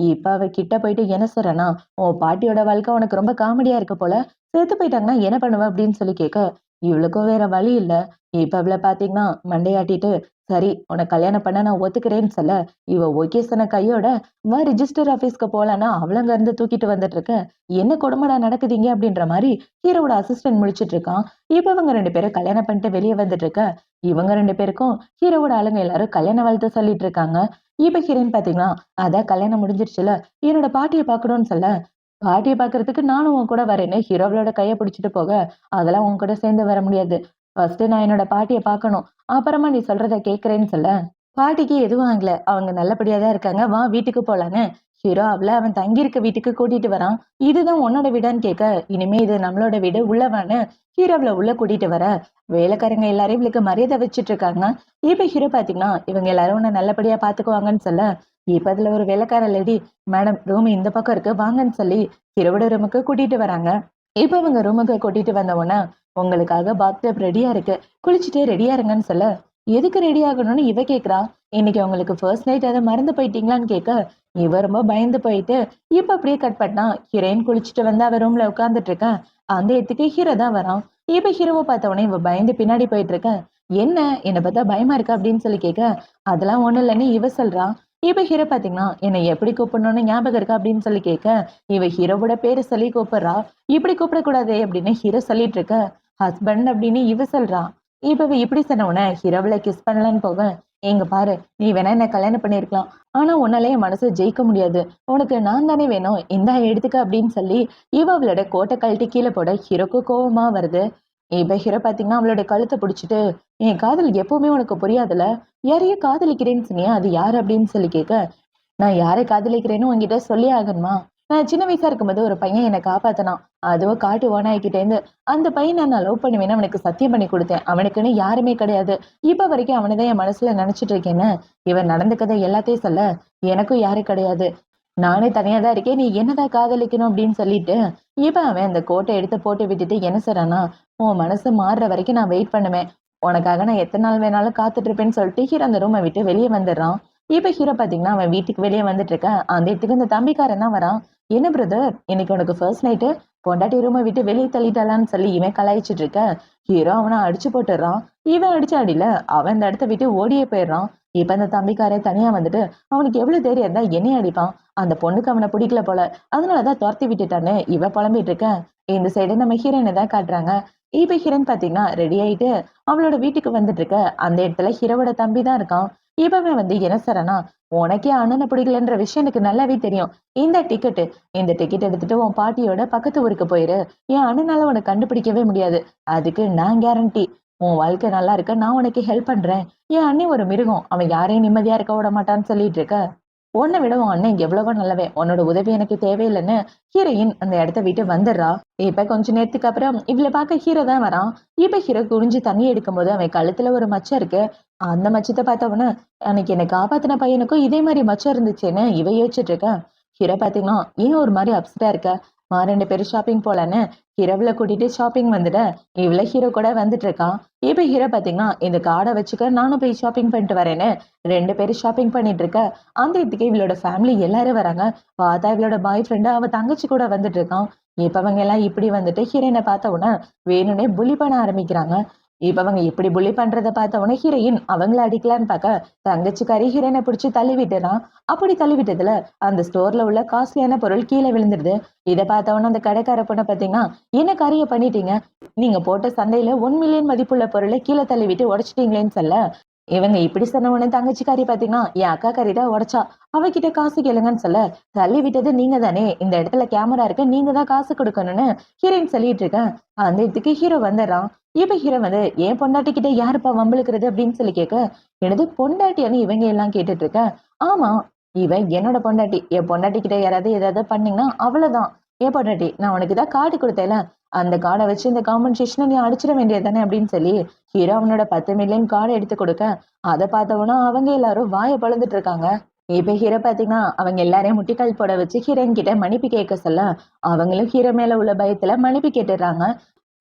இப்ப அவ கிட்ட போயிட்டு என்ன சொல்றேன்னா, உன் பாட்டியோட வாழ்க்கை உனக்கு ரொம்ப காமெடியா இருக்கு போல. செத்து போயிட்டாங்கன்னா என்ன பண்ணுவ அப்படின்னு சொல்லி கேட்க, இவளுக்கும் வேற வழி இல்ல. இப்ப அவள பாத்தீங்கன்னா மண்டையாட்டிட்டு, சரி உனக்கு கல்யாணம் பண்ண நான் ஒத்துக்கிறேன்னு சொல்ல, இவ ஓகே சொன்ன கையோட வா ரிஜிஸ்டர் ஆபீஸ்க்கு போலான்னா அவள அங்க இருந்து தூக்கிட்டு வந்துட்டு இருக்க. என்ன கொடுமைடா நடக்குதுங்க அப்படின்ற மாதிரி ஹீரோவோட அசிஸ்டன்ட் முழிச்சிட்டு இருக்கான். இப்ப இவங்க 2 பேரும் கல்யாணம் பண்ணிட்டு வெளியே வந்துட்டு இருக்க. இவங்க 2 பேருக்கும் ஹீரோவோட ஆளுங்க எல்லாரும் கல்யாண வாழ்த்து சொல்லிட்டு இருக்காங்க. இப்ப ஹீரோயின் பாத்தீங்கன்னா, அதான் கல்யாணம் முடிஞ்சிருச்சுல, என்னோட பாட்டிய பாக்கணும்னு சொல்ல, பாட்டிய பாக்குறதுக்கு நானும் உன் கூட வரேன்னு ஹீரோவளோட கைய பிடிச்சிட்டு போக, அதெல்லாம் உன் கூட சேர்ந்து வர முடியாது. ஃபர்ஸ்ட் நான் என்னோட பாட்டிய பாக்கணும். அப்புறமா நீ சொல்றத கேட்கிறேன்னு சொல்ல, பாட்டிக்கு எதுவும் ஆகல. அவங்க நல்லபடியா தான் இருக்காங்க. வா வீட்டுக்கு போலான்னு ஹீரோ அவள அவன் தங்கியிருக்க வீட்டுக்கு கூட்டிட்டு வரான். இதுதான் உன்னோட வீடான்னு கேட்க, இனிமே இது நம்மளோட வீடு உள்ள வான்னு ஹீரோ அவள உள்ள கூட்டிட்டு வர, வேலைக்காரங்க எல்லாரும் இவளுக்கு மரியாதை வச்சுட்டு இருக்காங்க. இப்ப ஹீரோ பாத்தீங்கன்னா, இவங்க எல்லாரும் உன்னை நல்லபடியா பாத்துக்குவாங்கன்னு சொல்ல, இப்ப அதுல ஒரு வேலைக்கார லேடி, மேடம் ரூம் இந்த பக்கம் இருக்கு வாங்கன்னு சொல்லி ஹீரோவோட ரூமுக்கு கூட்டிட்டு வராங்க. இப்ப இவங்க ரூமுக்கு கூட்டிட்டு வந்த உடனே, உங்களுக்காக பாத்டப் ரெடியா இருக்கு, குளிச்சுட்டு ரெடியா இருங்கன்னு சொல்ல, எதுக்கு ரெடி ஆகணும்னு இவ கேக்குறா. இன்னைக்கு உங்களுக்கு ஃபர்ஸ்ட் நைட் அத மறந்து போயிட்டீங்களான்னு கேட்க, இவ ரொம்ப பயந்து போயிட்டு, இப்ப அப்படியே கட் பண்ணா ஹீரோயின் குளிச்சுட்டு வந்து அவ ரூம்ல உட்கார்ந்துட்டு இருக்கா. அந்த இடத்துக்கு ஹீரோ தான் வரான். இப்ப ஹீரோவ பார்த்த உடனே இவ பயந்து பின்னாடி போயிட்டு இருக்க. என்ன என்ன பார்த்தா பயமா இருக்கா அப்படின்னு சொல்லி கேட்க, அதெல்லாம் ஒண்ணும் இல்லைன்னு இவ சொல்றா. இப்ப ஹீரோ பாத்தீங்கன்னா என்னை எப்படி கூப்பிடணும்னு ஞாபகம் இருக்கா அப்படின்னு சொல்லி கேட்க, இவ ஹீரோவோட பேரு சொல்லி கூப்பிடுறா. இப்படி கூப்பிடக்கூடாதே அப்படின்னு ஹீரோ சொல்லிட்டு இருக்க, ஹஸ்பண்ட் அப்படின்னு இவ சொல்றா. இப்ப இவ இப்படி சொன்ன உடனே ஹீரோவுல கிஸ் பண்ணலான்னு போக, "இங்க பாரு, நீ வேணா என்ன கல்யாணம் பண்ணியிருக்கலாம். ஆனா உன்னால என் மனச ஜெயிக்க முடியாது. உனக்கு நான் தானே வேணும். இந்தா எடுத்துக்க" அப்படின்னு சொல்லி இவ அவளோட கோட்ட கழட்டி கீழ போட ஹீரோக்கு கோவமா வருது. இப்ப ஹீரோ பாத்தீங்கன்னா அவளோட கழுத்த புடிச்சுட்டு, "என் காதல் எப்பவுமே உனக்கு புரியாதுல்ல. யாரையோ காதலிக்கிறேன்னு சொன்னியே, அது யாரு?" அப்படின்னு சொல்லி கேட்க, "நான் யாரை காதலிக்கிறேன்னு உன்கிட்ட சொல்லியே ஆகணுமா? நான் சின்ன வயசா இருக்கும்போது ஒரு பையன் என்ன காப்பாத்துனான். அதுவும் காட்டு ஓநாய்கிட்டேருந்து. அந்த பையன நான் லவ் பண்ணுவேன்னு அவனுக்கு சத்தியம் பண்ணி குடுத்தேன். அவனுக்குன்னு யாருமே கிடையாது. இப்ப வரைக்கும் அவன தான் என் மனசுல நெனச்சுட்டு இருக்கேன்னு." இவன் நடந்த கதை எல்லாத்தையும் சொல்ல, "எனக்கும் யாரும் கிடையாது. நானே தனியா தான் இருக்கேன். நீ என்னதான் காதலிக்கணும்?" அப்படின்னு சொல்லிட்டு, இப்ப அவன் அந்த கோட்ட எடுத்து போட்டு விட்டுட்டு என்ன சொல்றான்னா, "உன் மனசு மாறுற வரைக்கும் நான் வெயிட் பண்ணுவேன். உனக்காக நான் எத்தன நாள் வேணாலும் காத்துட்டு இருப்பேன்னு" சொல்லிட்டு ஹீரோ அந்த ரூம விட்டு வெளிய வந்துடுறான். இப்ப ஹீரோ பாத்தீங்கன்னா, அவன் வீட்டுக்கு வெளிய வந்துட்டு இருக்க. அந்த இடத்துக்கு இந்த தம்பிக்காரன் தான் வரான். "என்ன பிரதர், இன்னைக்கு உனக்கு ஃபர்ஸ்ட் நைட்டு? பொண்டாட்டி ரூம விட்டு வெளிய தள்ளிட்டாளான்னு" சொல்லி இவன் கலாய்ச்சிட்டு இருக்க, ஹீரோ அவன அடிச்சு போட்டுடுறான். இவன் அடிச்ச அடியில அவன் அந்த இடத்த விட்டு ஓடியே போயிடுறான். இப்ப அந்த தம்பிக்காரன் தனியா வந்துட்டு, அவனுக்கு எவ்வளவு தைரியம் இருந்தா என்னைய அடிப்பான்? அந்த பொண்ணுக்கு அவன பிடிக்கல போல. அதனாலதான் தொரத்தி விட்டுட்டான்னு இவ புலம்பிட்டு இருக்க. இந்த சைடு நம்ம ஹீரோயின தான் காட்டுறாங்க. இப்ப ஹீரோயின் பாத்தீங்கன்னா ரெடி ஆயிட்டு அவளோட வீட்டுக்கு வந்துட்டு இருக்க. அந்த இடத்துல ஹீரோவோட தம்பி தான் இருக்கான். இவன் வந்து என்ன சொல்றானா, "உனக்கே அண்ணனை பிடிக்கலன்ற விஷயம் எனக்கு நல்லாவே தெரியும். இந்த டிக்கெட்டு இந்த டிக்கெட் எடுத்துட்டு உன் பாட்டியோட பக்கத்து ஊருக்கு போயிரு. என் அண்ணனால உன்னை கண்டுபிடிக்கவே முடியாது. அதுக்கு நான் கேரண்டி. உன் வாழ்க்கை நல்லா இருக்க நான் உனக்கு ஹெல்ப் பண்றேன். என் அண்ணன் ஒரு மிருகம். அவன் யாரையும் நிம்மதியா இருக்க விட மாட்டான்னு" சொல்லிட்டு இருக்க. உன்னை விட உன் அண்ணன் எவ்வளவோ நல்லவன். உன்னோட உதவி எனக்கு தேவையில்லைன்னு ஹீரோயின் அந்த இடத்த விட்டு வந்துடுறா. இப்ப கொஞ்ச நேரத்துக்கு அப்புறம் இவள பார்க்க ஹீரோ தான் வரான். இப்ப ஹீரோ குனிஞ்சு தண்ணி எடுக்கும்போது அவன் கழுத்துல ஒரு மச்சம் இருக்கு. அந்த மச்சத்த பார்த்தவொன்னே, அன்னைக்கு என்னை காப்பாத்தின பையனுக்கும் இதே மாரி மச்சம் இருந்துச்சேன்னு இவ யோசிச்சுட்டு இருக்கா. ஹீரோ பாத்தீங்கன்னா, "ஏன் ஒரு மாரி அப்செட்டா இருக்க? 2 பேரும் ஷாப்பிங் போலான்னு" ஹீரோவல கூட்டிட்டு ஷாப்பிங் வந்துட, இவள ஹீரோ கூட வந்துட்டு இருக்கான். இப்ப ஹீரோ பாத்தீங்கன்னா, "இந்த கார்ட வச்சுக்க நானும் போய் ஷாப்பிங் பண்ணிட்டு வரேன்னு" 2 பேரும் ஷாப்பிங் பண்ணிட்டு இருக்க. அந்த இடத்துக்கு இவளோட ஃபேமிலி எல்லாரும் வராங்க. பார்த்தா இவளோட பாய் ஃப்ரெண்ட் அவ தங்கச்சி கூட வந்துட்டு இருக்கான். இப்ப அவங்க எல்லாம் இப்படி வந்துட்டு ஹீரோயின பார்த்த உடனே வேணும்னே புல்லி பண்ண ஆரம்பிக்கிறாங்க. இப்ப அவங்க இப்படி புல்லி பண்றத பார்த்த உடனே ஹீரோயின் அவங்கள அடிக்கலான்னு பார்க்க தங்கச்சிக்காரி ஹீரோயினை பிடிச்சு தள்ளி விட்டுறான். அப்படி தள்ளி விட்டதுல அந்த ஸ்டோர்ல உள்ள காஸ்ட்லியான பொருள் கீழே விழுந்துருது. இதை பார்த்த உடனே அந்த கடைக்கார பொண்ணை பார்த்தீங்கன்னா, "என்ன காரிய பண்ணிட்டீங்க? நீங்க போட்ட சண்டையில 1 மில்லியன் மதிப்புள்ள பொருளை கீழே தள்ளி விட்டு உடைச்சிட்டீங்களேன்னு" சொல்ல, இவங்க இப்படி சொன்ன உடனே தங்கச்சிக்காரி பாத்தீங்கன்னா, "என் அக்கா காரி தான் உடைச்சா. அவகிட்ட காசு கேளுங்கன்னு" சொல்ல, "தள்ளி விட்டது நீங்க தானே. இந்த இடத்துல கேமரா இருக்கு. நீங்க தான் காசு கொடுக்கணும்னு" ஹீரோயின் சொல்லிட்டு இருக்க. அந்த இடத்துக்கு ஹீரோ வந்துடுறான். இப்ப ஹீரோ வந்து, "என் பொண்டாட்டி கிட்ட யாருப்பா வம்பிழுக்கிறது?" அப்படின்னு சொல்லி கேட்க, "எனது பொண்டாட்டியான்னு இவங்க எல்லாம் கேட்டுட்டு இருக்க." "ஆமா, இவ என்னோட பொண்டாட்டி. என் பொண்டாட்டி கிட்ட யாராவது ஏதாவது பண்ணீங்கன்னா அவ்வளவுதான். என் பொண்டாட்டி. நான் உனக்கு தான் கார்டு கொடுத்தேன்ல, அந்த கார்டை வச்சு இந்த காம்பன்சேஷனை நீ அடிச்சிட வேண்டியது தானே" அப்படின்னு சொல்லி ஹீரோ அவனோட 10 மில்லியன் கார்டை எடுத்து கொடுக்க, அத பார்த்தவனா அவங்க எல்லாரும் வாய பொளந்துட்டு இருக்காங்க. இப்ப ஹீரோ பாத்தீங்கன்னா, அவங்க எல்லாரையும் முட்டிக்கால் போட வச்சு ஹீரோயின் கிட்ட மன்னிப்பு கேட்க சொல்ல, அவங்களும் ஹீரோ மேல உள்ள பயத்துல மன்னிப்பு கேட்டுடுறாங்க.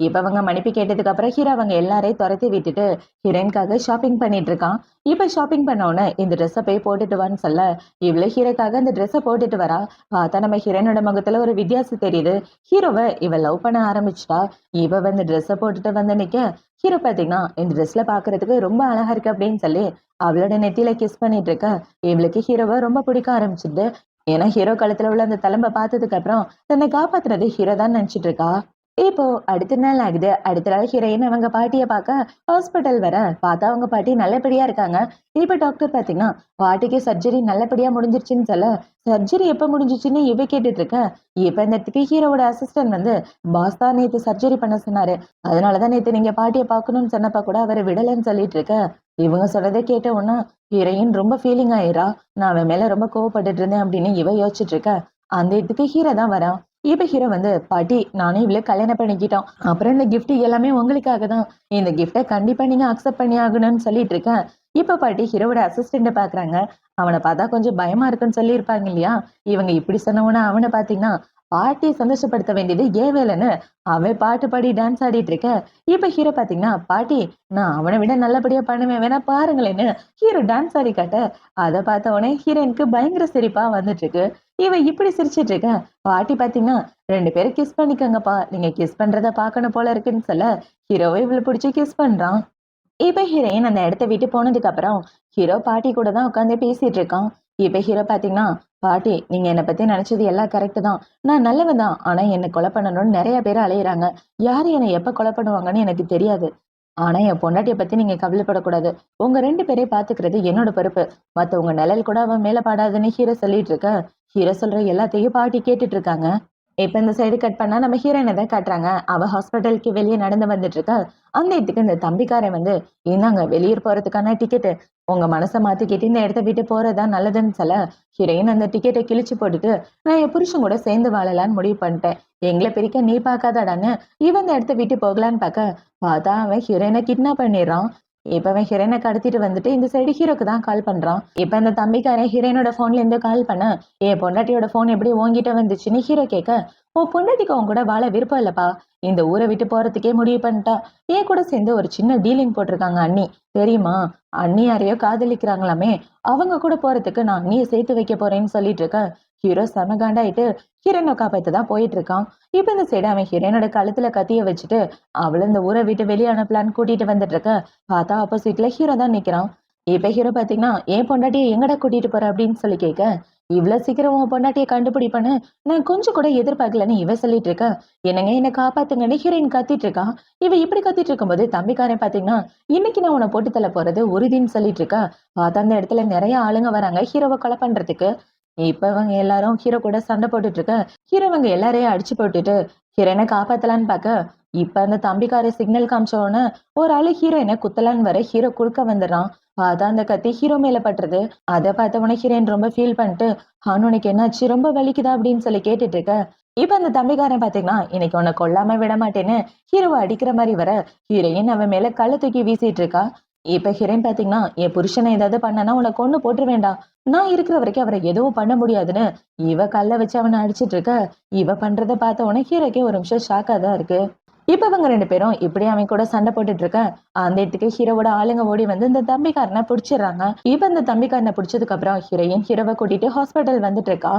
இப்ப அவங்க மன்னிப்பு கேட்டதுக்கு அப்புறம் ஹீரோ அவங்க எல்லாரையும் துரத்தி விட்டுட்டு ஹீரோயின்காக ஷாப்பிங் பண்ணிட்டு இருக்கான். இப்ப ஷாப்பிங் பண்ண உடனே இந்த ட்ரெஸ்ஸை போய் போட்டுட்டு வான்னு சொல்ல, இவ்வளவு ஹீரோக்காக அந்த ட்ரெஸ்ஸை போட்டுட்டு வரா. பார்த்தா நம்ம ஹீரோயினோட முகத்துல ஒரு வித்தியாசம் தெரியுது. ஹீரோவை இவ லவ் பண்ண ஆரம்பிச்சிட்டா. இவ வந்து ட்ரெஸ்ஸை போட்டுட்டு வந்து நிக்க, ஹீரோ பாத்தீங்கன்னா இந்த ட்ரெஸ்ல பாக்குறதுக்கு ரொம்ப அழகா இருக்கு அப்படின்னு சொல்லி அவளோட நெத்தியில கிஸ் பண்ணிட்டு இருக்க. இவளுக்கு ஹீரோவை ரொம்ப பிடிக்க ஆரம்பிச்சிடுது. ஏன்னா ஹீரோ கழுத்துல உள்ள அந்த தழும்ப பார்த்ததுக்கு அப்புறம் தன்னை காப்பாத்துறது ஹீரோ தான் நினைச்சிட்டு இருக்கா. இப்போ அடுத்த நாள் ஆகுது. அடுத்த நாள் ஹீரோயின் அவங்க பாட்டிய பார்க்க ஹாஸ்பிட்டல் வர, பார்த்தா அவங்க பாட்டி நல்லபடியா இருக்காங்க. இப்ப டாக்டர் பாத்தீங்கன்னா, பாட்டிக்கு சர்ஜரி நல்லபடியா முடிஞ்சிருச்சுன்னு சொல்ல, சர்ஜரி எப்ப முடிஞ்சிச்சுன்னு இவ கேட்டுட்டு இருக்க. இப்ப இந்த இடத்துக்கு ஹீரோவோட அசிஸ்டன்ட் வந்து, "பாஸ் தான் நேத்து சர்ஜரி பண்ண சொன்னாரு. அதனாலதான் நேத்து நீங்க பாட்டிய பார்க்கணும்னு சொன்னப்ப கூட அவரை விடலைன்னு" சொல்லிட்டு இருக்க. இவங்க சொல்றதை கேட்ட உடனே ஹீரோயின் ரொம்ப ஃபீலிங் ஆயிரா. "நான் அவன் மேல ரொம்ப கோவப்பட்டுட்டு இருந்தேன்" அப்படின்னு இவ யோசிச்சுட்டு இருக்க. அந்த இதுக்கு ஹீரோ தான் வரான். இப்ப ஹீரோ வந்து, "பாட்டி, நானும் இவள கல்யாணம் பண்ணிக்கிட்டோம். அப்புறம் இந்த கிஃப்ட் எல்லாமே உங்களுக்காக தான். இந்த கிஃப்ட்ட கண்டிப்பா நீங்க அக்செப்ட் பண்ணி ஆகணும்னு" சொல்லிட்டு இருக்கேன். இப்ப பாட்டி ஹீரோவோட அசிஸ்டண்ட பாக்குறாங்க. அவன பார்த்தா கொஞ்சம் பயமா இருக்குன்னு சொல்லியிருப்பாங்க இல்லையா? இவங்க இப்படி சொன்ன உடனே அவன பாத்தீங்கன்னா, பாட்டியை சந்தோஷப்படுத்த வேண்டியது ஏன் வேலைன்னு அவன் பாட்டு பாடி டான்ஸ் ஆடிட்டு இருக்க. இப்ப ஹீரோ பாத்தீங்கன்னா, பாட்டி நான் அவனை விட நல்லபடியா பண்ணுவேன் வேணா பாருங்களேன்னு ஹீரோ டான்ஸ் ஆடி காட்ட, அதை பார்த்த உடனே ஹீரோயினுக்கு பயங்கர சிரிப்பா வந்துட்டு இருக்கு. இவ இப்படி சிரிச்சிட்டு இருக்க. பாட்டி பாத்தீங்கன்னா, ரெண்டு பேரும் கிஸ் பண்ணிக்கங்கப்பா, நீங்க கிஸ் பண்றத பாக்கணும் போல இருக்குன்னு சொல்ல ஹீரோவை இவ்வளவு பிடிச்சி கிஸ் பண்றான். இப்ப ஹீரோயின் அந்த இடத்த விட்டு போனதுக்கு அப்புறம் ஹீரோ பாட்டி கூட தான் உட்காந்து பேசிட்டு இருக்கான். இப்ப ஹீரோ பாத்தீங்கன்னா, பாட்டி நீங்க என்னை பத்தி நினைச்சது எல்லாம் கரெக்ட் தான், நான் நல்லவன் தான், ஆனா என்னை கொலை பண்ணணும்னு நிறைய பேர் அலையுறாங்க. யாரு என்னை எப்ப கொலை பண்ணுவாங்கன்னு எனக்கு தெரியாது. ஆனா என் பொண்டாட்டிய பத்தி நீங்க கவலைப்படக்கூடாது. உங்க ரெண்டு பேரையும் பாத்துக்கிறது என்னோட பொறுப்பு. மத்தவங்க நிழல் கூட அவன் மேல படாதுன்னு ஹீரோ சொல்லிட்டு இருக்க. ஹீரோ சொல்ற எல்லாத்தையும் பாட்டி கேட்டுட்டு இருக்காங்க. இப்ப இந்த சைடு கட் பண்ணா நம்ம ஹீரோயினை தான் காட்டுறாங்க. அவ ஹாஸ்பிட்டலுக்கு வெளியே நடந்து வந்துட்டு இருக்கா. அந்த இடத்துக்கு இந்த தம்பிக்காரன் வந்து, இந்தாங்க வெளியூர் போறதுக்கான டிக்கெட்டு, உங்க மனசை மாத்திக்கிட்டு இந்த இடத்த விட்டு போறதா நல்லதுன்னு சொல்ல ஹீரோயின் அந்த டிக்கெட்டை கிழிச்சு போட்டுட்டு, நான் என் புருஷன் கூட சேர்ந்து வாழலான்னு முடிவு பண்ணிட்டேன், எங்களை பிரிக்க நீ பார்க்காதடான்னு இவன் இந்த இடத்த விட்டு போகலான்னு பார்த்தா அவன் ஹீரோயினை கிட்னாப் பண்ணிடுறான். இப்ப அவன் ஹீரோயினை கடத்திட்டு வந்துட்டு இந்த சைடு ஹீரோக்கு தான் கால் பண்றான். இப்ப இந்த தம்பிக்காரன் ஹீரோயினோட போன்ல இருந்து கால் பண்ண, என் பொண்டாட்டியோட போன் எப்படி உன்கிட்ட வந்துச்சுன்னு ஹீரோ கேட்க, உன் பொண்டாட்டிக்கு உன் கூட வாழ விருப்பம் இல்லப்பா, இந்த ஊரை விட்டு போறதுக்கே முடிவு பண்ணிட்டா, என் கூட சேர்ந்து ஒரு சின்ன டீலிங் போட்டிருக்காங்க அண்ணி, தெரியுமா? அண்ணி யாரையோ காதலிக்கிறாங்களாமே, அவங்க கூட போறதுக்கு நான் அண்ணியை சேர்த்து வைக்க போறேன்னு சொல்லிட்டு இருக்க. ஹீரோ செம காண்டாயிட்டு ஹீரோனை காப்பாத்து தான் போயிட்டு இருக்கான். இப்ப இந்த சைடு அவன் ஹீரோனோட கழுத்துல கத்திய வச்சுட்டு அவளை இந்த ஊரை விட்டு வெளியே அனுப்பலான்னு கூட்டிட்டு வந்துட்டு இருக்க. பார்த்தா ஆப்போசிட்ல ஹீரோ தான் நிக்கிறான். இப்ப ஹீரோ பாத்தீங்கன்னா, ஏன் பொண்டாட்டியை எங்கடா கூட்டிட்டு போற அப்படின்னு சொல்லி கேட்க, இவ்வளவு சீக்கிரம் உன் பொண்டாட்டியை கண்டுபிடிப்பேன்னு நான் கொஞ்சம் கூட எதிர்பார்க்கலன்னு இவ சொல்லிட்டு இருக்க. என்னங்க என்ன காப்பாத்துங்கன்னு ஹீரோயின் கத்திட்டு இருக்கான். இவ இப்படி கத்திட்டு இருக்கும்போது தம்பிக்காரன் பாத்தீங்கன்னா, இன்னைக்கு நான் உன்னை போட்டு தள்ள போறது உறுதின்னு சொல்லிட்டு இருக்கா. பார்த்தா அந்த இடத்துல நிறைய ஆளுங்க வராங்க ஹீரோவை கொலை பண்றதுக்கு. இப்ப இவங்க எல்லாரும் ஹீரோ கூட சண்டை போட்டுட்டு இருக்க. ஹீரோவங்க எல்லாரையும் அடிச்சு போட்டுட்டு ஹீரோயினை காப்பாத்தலான்னு பாக்க, இப்ப அந்த தம்பிக்கார சிக்னல் காமிச்ச உடனே ஒரு ஆளு ஹீரோயினை குத்தலான்னு வர ஹீரோ குறுக்க வந்துடுறான். அதான் அந்த கத்தி ஹீரோ மேல பட்டுறது. அதை பார்த்த உடனே ஹீரோயின் ரொம்ப ஃபீல் பண்ணிட்டு, உனக்கு என்னாச்சு, ரொம்ப வலிக்குதா அப்படின்னு சொல்லி கேட்டுட்டு இருக்க. இப்ப அந்த தம்பிக்காரன் பாத்தீங்கன்னா, இன்னைக்கு உன்னை கொல்லாம விட மாட்டேன்னு ஹீரோவை அடிக்கிற மாதிரி வர ஹீரோயின் அவன் மேல கள்ள தூக்கி வீசிட்டு இருக்கா. இப்ப ஹீரோயின் பாத்தீங்கன்னா, என் புருஷனை ஏதாவது பண்ணனா உனக்கு கொன்னு போட்டு வேண்டாம், நான் இருக்கிற வரைக்கும் அவரை எதுவும் பண்ண முடியாதுன்னு இவ கல்ல வச்சு அவனை அடிச்சிட்டு இருக்க. இவ பண்றத பார்த்த உடனே ஹீரோக்கே ஒரு நிமிஷம் ஷாக்கா தான் இருக்கு. இப்ப இவங்க ரெண்டு பேரும் இப்படி அவன் கூட சண்டை போட்டுட்டு இருக்க. அந்த இடத்துக்கு ஹீரோவோட ஆளுங்க ஓடி வந்து இந்த தம்பிக்காரனை பிடிச்சிடுறாங்க. இப்ப இந்த தம்பிக்காரனை பிடிச்சதுக்கு அப்புறம் ஹீரோயின் ஹீரோவை கூட்டிட்டு ஹாஸ்பிட்டல் வந்துட்டு இருக்கா.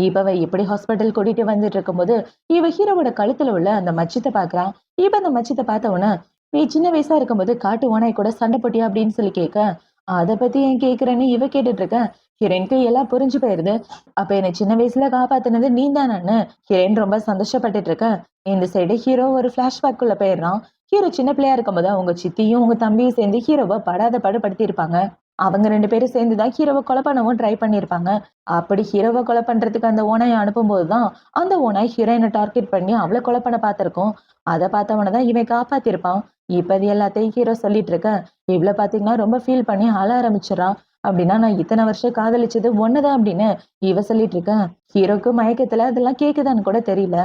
இப்ப இப்படி ஹாஸ்பிட்டல் கூட்டிட்டு வந்துட்டு இருக்கும்போது இவ ஹீரோவோட கழுத்துல உள்ள அந்த மச்சத்தை பாக்குறான். இப்ப அந்த மச்சத்தை பார்த்த உடனே, நீ சின்ன வயசா இருக்கும்போது காட்டு ஓனாய் கூட சண்டை போட்டியா அப்படின்னு சொல்லி கேட்க, அதை பத்தி ஏன் கேக்குறேன்னு இவ கேட்டுட்டு இருக்க. ஹீரோயினுக்கு எல்லாம் புரிஞ்சு போயிருது. அப்ப என்னை சின்ன வயசுல காப்பாத்தினது நீ தானு ஹீரோயின் ரொம்ப சந்தோஷப்பட்டுட்டு இருக்க. இந்த சைடு ஹீரோ ஒரு பிளாஷ்பேக்குள்ள போயிடுறான். ஹீரோ சின்ன பிள்ளையா இருக்கும்போது அவங்க சித்தியும் உங்க தம்பியும் சேர்ந்து ஹீரோவை படாத படுத்தி இருப்பாங்க. அவங்க ரெண்டு பேரும் சேர்ந்துதான் ஹீரோவை கொலை பண்ணவும் ட்ரை பண்ணிருப்பாங்க. அப்படி ஹீரோவை கொலை பண்றதுக்கு அந்த ஓனாயை அனுப்பும் போதுதான் அந்த ஓனாய் ஹீரோயினை டார்கெட் பண்ணி அவளை கொலை பண்ண பார்த்திருக்கோம். அதை பார்த்தவனதான் இவன் காப்பாத்திருப்பான். இப்ப இது எல்லாத்தையும் ஹீரோ சொல்லிட்டு இருக்க. இவ்வளவு பாத்தீங்கன்னா ரொம்ப ஃபீல் பண்ணி அழ ஆரம்பிச்சிடறான். அப்படின்னா நான் இத்தனை வருஷம் காதலிச்சது ஒண்ணுதான் அப்படின்னு இவ சொல்லிட்டு இருக்கேன். ஹீரோக்கு மயக்கத்துல அதெல்லாம் கேக்குதான்னு கூட தெரியல.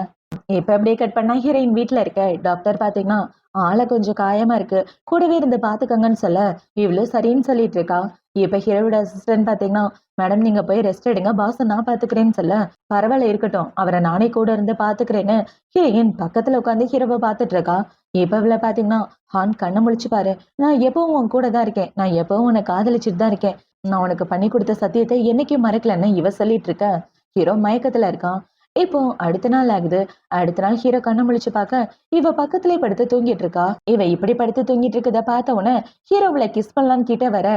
இப்ப அப்படியே கட் பண்ணா ஹீரோயின் வீட்டுல இருக்க. டாக்டர் பாத்தீங்கன்னா, ஆளை கொஞ்சம் காயமா இருக்கு, கூடவே இருந்து பாத்துக்கங்கன்னு சொல்ல இவ்வளவு சரின்னு சொல்லிட்டு இருக்கா. இப்ப ஹீரோட அசிஸ்டன்ட் பாத்தீங்கன்னா, மேடம் நீங்க போய் ரெஸ்ட் எடுங்க, பாஸ் நான் பாத்துக்கிறேன்னு சொல்ல, பரவாயில்ல இருக்கட்டும், அவரை நானே கூட இருந்து பாத்துக்கிறேன்னு ஹீரோயின் பக்கத்துல உட்காந்து ஹீரோவை பாத்துட்டு இருக்கா. இப்ப இவ்வளவு பாத்தீங்கன்னா, ஹான் கண்ணை முழிச்சு பாரு, நான் எப்பவும் உன் கூட தான் இருக்கேன், நான் எப்பவும் உன்னை காதலிச்சுட்டு தான் இருக்கேன், நான் உனக்கு பண்ணி கொடுத்த சத்தியத்தை என்னைக்கும் மறக்கலன்னு இவ சொல்லிட்டு இருக்க. ஹீரோ மயக்கத்துல இருக்கான். இப்போ அடுத்த நாள் ஆகுது. அடுத்த நாள் ஹீரோ கண்ணு முழிச்சு பார்க்க இவ பக்கத்திலே படுத்து தூங்கிட்டு இருக்கா. இவ இப்படி படுத்து தூங்கிட்டு இருக்கத பார்த்த உடனே ஹீரோவுல கிஸ் பண்ணலான்னு கிட்ட வர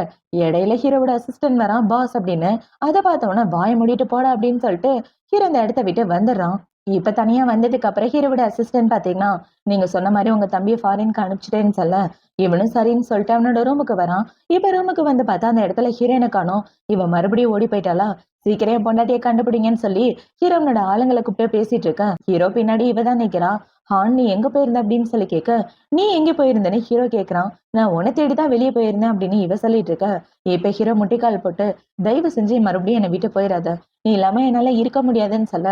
இடையில ஹீரோவோட அசிஸ்டன்ட் வரான் பாஸ் அப்படின்னு. அதை பார்த்த உடனே வாய மூடிட்டு போடா அப்படின்னு சொல்லிட்டு ஹீரோ இந்த இடத்த விட்டு வந்துடுறான். இப்ப தனியா வந்ததுக்கு அப்புறம் ஹீரோவோட அசிஸ்டன்ட் பாத்தீங்கன்னா, நீங்க சொன்ன மாதிரி உங்க தம்பியை ஃபாரின்க்கு அனுப்பிச்சிட்டேன்னு சொல்ல இவனும் சரின்னு சொல்லிட்டு அவனோட ரூமுக்கு வரான். இப்ப ரூமுக்கு வந்து பார்த்தா அந்த இடத்துல ஹீரோனை காணோம். இவன் மறுபடியும் ஓடி போயிட்டாளா. சீக்கிரம் பொண்டாட்டியை கண்டுபிடிங்கன்னு சொல்லி ஹீரோனோட ஆளுங்களை கூப்பிட்டு பேசிட்டு இருக்க. ஹீரோ பின்னாடி இவதான் நிக்கிறான். ஹான் நீ எங்க போயிருந்த அப்படின்னு சொல்லி கேட்க, நீ எங்க போயிருந்தேன்னு ஹீரோ கேக்குறான். நான் உன்னை தேடிதான் வெளியே போயிருந்தேன் அப்படின்னு இவ சொல்லிட்டு இருக்க. இப்ப ஹீரோ முட்டிக்கால் போட்டு, தயவு செஞ்சு மறுபடியும் என்னை விட்டு போயிடாத, நீ இல்லாம என்னால இருக்க முடியாதுன்னு சொல்ல,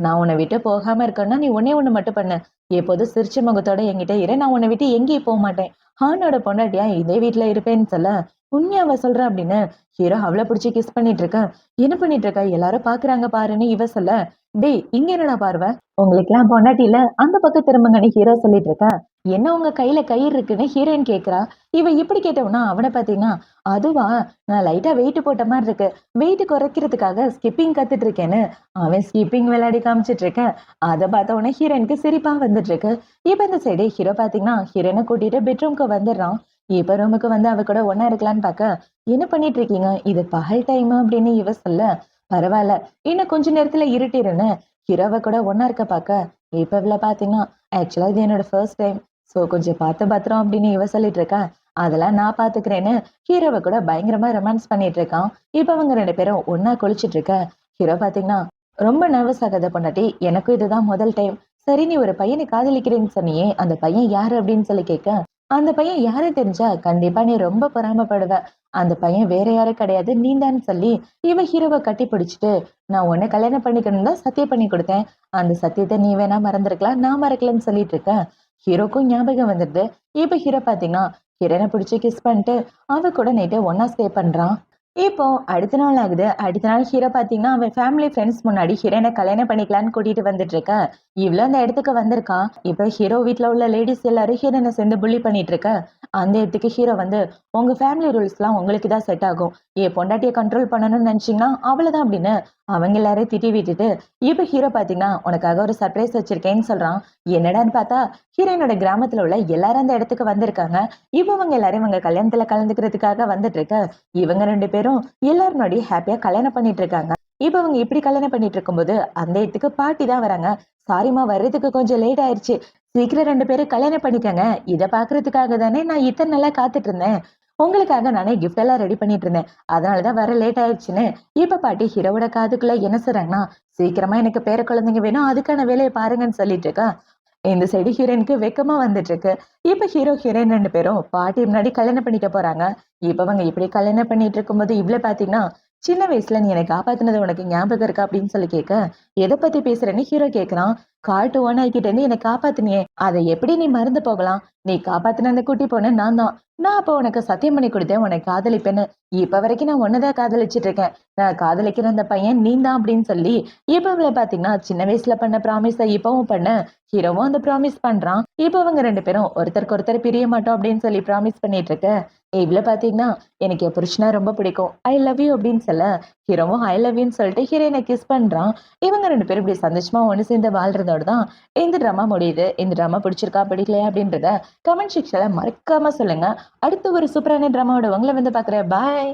நான் உன்னை விட்டு போகாம இருக்கேன்னா நீ ஒண்ணு மட்டும் பண்ணு, எப்போதும் சிரிச்ச முகத்தோட என்கிட்ட இரு, நான் உன்னை விட்டு எங்கேயும் போக மாட்டேன், ஹானோட பொண்டாட்டியா இதே வீட்டுல இருப்பேன்னு சொல்ல, உண்மையாவா சொல்ற அப்படின்னு ஹீரோ அவளை பிடிச்சி கிஸ் பண்ணிட்டு இருக்க. என்ன பண்ணிட்டு இருக்க, எல்லாரும் பாக்குறாங்க பாருன்னு இவ சொல்ல, டேய் இங்க என்னடா பார்வை, உங்களுக்கு எல்லாம் பொண்டாட்டி இல்ல, அந்த பக்கம் திரும்புங்கன்னு ஹீரோ சொல்லிட்டு இருக்க. என்ன உங்க கையில கயிறு இருக்குன்னு ஹீரோயின் கேக்குறா. இவ இப்படி கேட்டவனா அவனை பாத்தீங்கன்னா, அதுவா, நான் லைட்டா வெயிட் போட்ட மாதிரி இருக்கு, வெயிட் குறைக்கிறதுக்காக ஸ்கிப்பிங் கத்துட்டு இருக்கேன்னு அவன் ஸ்கிப்பிங் விளையாடி காமிச்சிட்டு இருக்க. அதை பார்த்த உடனே ஹீரோயினுக்கு சிரிப்பா வந்துட்டு இருக்கு. இப்ப இந்த சைடு ஹீரோ பாத்தீங்கன்னா ஹீரோயினை கூட்டிட்டு பெட்ரூம்க்கு வந்துடுறான். இப்ப ரூமுக்கு வந்து அவ கூட ஒண்ணா இருக்கலான்னு பாக்க, என்ன பண்ணிட்டு இருக்கீங்க, இது பகல் டைம் அப்படின்னு இவ சொல்ல, பரவாயில்ல இன்னும் கொஞ்ச நேரத்துல இருட்டிருன்னு ஹீரோவை கூட ஒண்ணா இருக்க பாக்க, இப்ப இவள பாத்தீங்கன்னா ஆக்சுவலா இது என்னோட ஃபர்ஸ்ட் டைம், சோ கொஞ்சம் பார்த்து பத்திரம் அப்படின்னு இவ சொல்லிட்டு இருக்கா. அதெல்லாம் நான் பாத்துக்கிறேன்னு ஹீரோவை கூட பயங்கரமா ரொமான்ஸ் பண்ணிட்டு இருக்கான். இப்ப அவங்க ரெண்டு பேரும் ஒண்ணா குளிச்சிட்டு இருக்க. ஹீரோ பாத்தீங்கன்னா ரொம்ப நர்வஸ் ஆகாத பொண்டாட்டி, எனக்கும் இதுதான் முதல் டைம். சரி நீ ஒரு பையனை காதலிக்கிறேன்னு சொன்னியே, அந்த பையன் யாரு அப்படின்னு சொல்லி கேட்க, அந்த பையன் யாரு தெரிஞ்சா கண்டிப்பா நீ ரொம்ப பொறாமைப்படுவ, அந்த பையன் வேற யாரும் கிடையாது நீதான்னு சொல்லி இவ ஹீரோவை கட்டி பிடிச்சிட்டு, நான் உன்னை கல்யாணம் பண்ணிக்கணும் தான் சத்தியம் பண்ணி கொடுத்தேன், அந்த சத்தியத்தை நீ வேணா மறந்துருக்கலாம், நான் மறக்கலன்னு சொல்லிட்டு இருக்கேன். ஹீரோக்கும் ஞாபகம் வந்துடுது. இப்ப ஹீரோ பாத்தீங்கன்னா ஹீரோனை பிடிச்சி கிஸ் பண்ணிட்டு அவ கூட நைட்டு ஒன்னா ஸ்டே பண்றான். இப்போ அடுத்த நாள் ஆகுது. அடுத்த நாள் ஹீரோ பாத்தீங்கன்னா அவன் ஃபேமிலி ஃப்ரெண்ட்ஸ் முன்னாடி ஹீரோயினை கல்யாணம் பண்ணிக்கலான்னு கூட்டிட்டு வந்துட்டு இருக்க. இவ்ளோ அந்த இடத்துக்கு வந்திருக்கா. இப்ப ஹீரோ வீட்ல உள்ள லேடிஸ் எல்லாரும் ஹீரோயினை சேர்ந்து புள்ளி பண்ணிட்டு இருக்க. அந்த இடத்துக்கு ஹீரோ வந்து, உங்க ஃபேமிலி ரூல்ஸ் எல்லாம் உங்களுக்கு தான் செட் ஆகும், என் பொண்டாட்டியை கண்ட்ரோல் பண்ணணும்னு நினைச்சீங்கன்னா அவ்வளவுதான் அப்படின்னு அவங்க எல்லாரையும் திட்டி விட்டுட்டு, இப்ப ஹீரோ பாத்தீங்கன்னா உனக்காக ஒரு சர்ப்ரைஸ் வச்சிருக்கேன்னு சொல்றான். என்னடான்னு பார்த்தா ஹீரோயினோட கிராமத்துல உள்ள எல்லாரும் அந்த இடத்துக்கு வந்திருக்காங்க. இப்ப அவங்க எல்லாரும் இவங்க கல்யாணத்துல கலந்துக்கிறதுக்காக வந்துட்டு இருக்க. இவங்க ரெண்டு பேரும் எல்லாரும் முன்னாடி ஹாப்பியா கல்யாணம் பண்ணிட்டு இருக்காங்க. இப்ப அவங்க இப்படி கல்யாணம் பண்ணிட்டு இருக்கும்போது அந்த இடத்துக்கு பாட்டி தான் வராங்க. சாரிம்மா வர்றதுக்கு கொஞ்சம் லேட் ஆயிருச்சு, சீக்கிரம் ரெண்டு பேரும் கல்யாணம் பண்ணிக்கங்க, இதை பாக்குறதுக்காக தானே நான் இத்தனை நாளா காத்துட்டு இருந்தேன், உங்களுக்காக நானே கிஃப்ட் எல்லாம் ரெடி பண்ணிட்டு இருந்தேன், அதனாலதான் வர லேட் ஆயிடுச்சுன்னு இப்ப பாட்டி ஹீரோவோட காதுக்குள்ள என்ன சொல்றாங்கன்னா, சீக்கிரமா எனக்கு பேர குழந்தைங்க வேணும், அதுக்கான வேலையை பாருங்கன்னு சொல்லிட்டு இருக்கா. இந்த சைடு ஹீரோயினுக்கு வெக்கமா வந்துட்டு இருக்கு. இப்ப ஹீரோ ஹீரோயின் ரெண்டு பேரும் பாட்டி முன்னாடி கல்யாணம் பண்ணிக்க போறாங்க. இப்ப அவங்க இப்படி கல்யாணம் பண்ணிட்டு இருக்கும்போது இவ்ள பாத்தீங்கன்னா, சின்ன வயசுல நீ எனக்கு காப்பாத்துனது உனக்கு ஞாபகம் இருக்கா அப்படின்னு சொல்லி கேட்க, எதை பத்தி பேசுறேன்னு ஹீரோ கேக்குறான். காட்டு ஓனாய்கிட்ட இருந்து என்னை காப்பாத்துனியே, அதை எப்படி நீ மறந்து போகலாம், நீ காப்பாத்தின அந்த குட்டி பொண்ணு நான் தான், நான் அப்ப உனக்கு சத்தியம் பண்ணி கொடுத்தேன் உனக்கு காதலிப்பேன்னு, இப்ப வரைக்கும் நான் உன்னதான் காதலிச்சிட்டு இருக்கேன், நான் காதலிக்கிற அந்த பையன் நீ தான் அப்படின்னு சொல்லி இப்ப இவள பாத்தீங்கன்னா சின்ன வயசுல பண்ண ப்ராமிஸ இப்பவும் பண்ண ஹீரோவும் அந்த ப்ராமிஸ் பண்றான். இப்ப அவங்க ரெண்டு பேரும் ஒருத்தருக்கு ஒருத்தர் பிரிய மாட்டோம் அப்படின்னு சொல்லி ப்ராமிஸ் பண்ணிட்டு இருக்க. இவ்ள பாத்தீங்கன்னா எனக்கு என் புருஷனா ரொம்ப பிடிக்கும், ஐ லவ் யூ அப்படின்னு சொல்ல ஹீரோவும் ஐ லவ் யூன்னு சொல்லிட்டு ஹீரோயினை கிஸ் பண்றான். இவங்க ரெண்டு பேரும் இப்படி சந்தோஷமா ஒண்ணு சேர்ந்து வாழ்றதோட தான் இந்த டிராமா முடியுது. இந்த டிராமா பிடிச்சிருக்கா பிடிக்கலையா அப்படின்றத கமெண்ட் செக்ஷன்ல மறக்காம சொல்லுங்க. அடுத்து ஒரு சூப்பரான டிராமாவோட உங்களை வந்து பாக்குறேன். பாய்.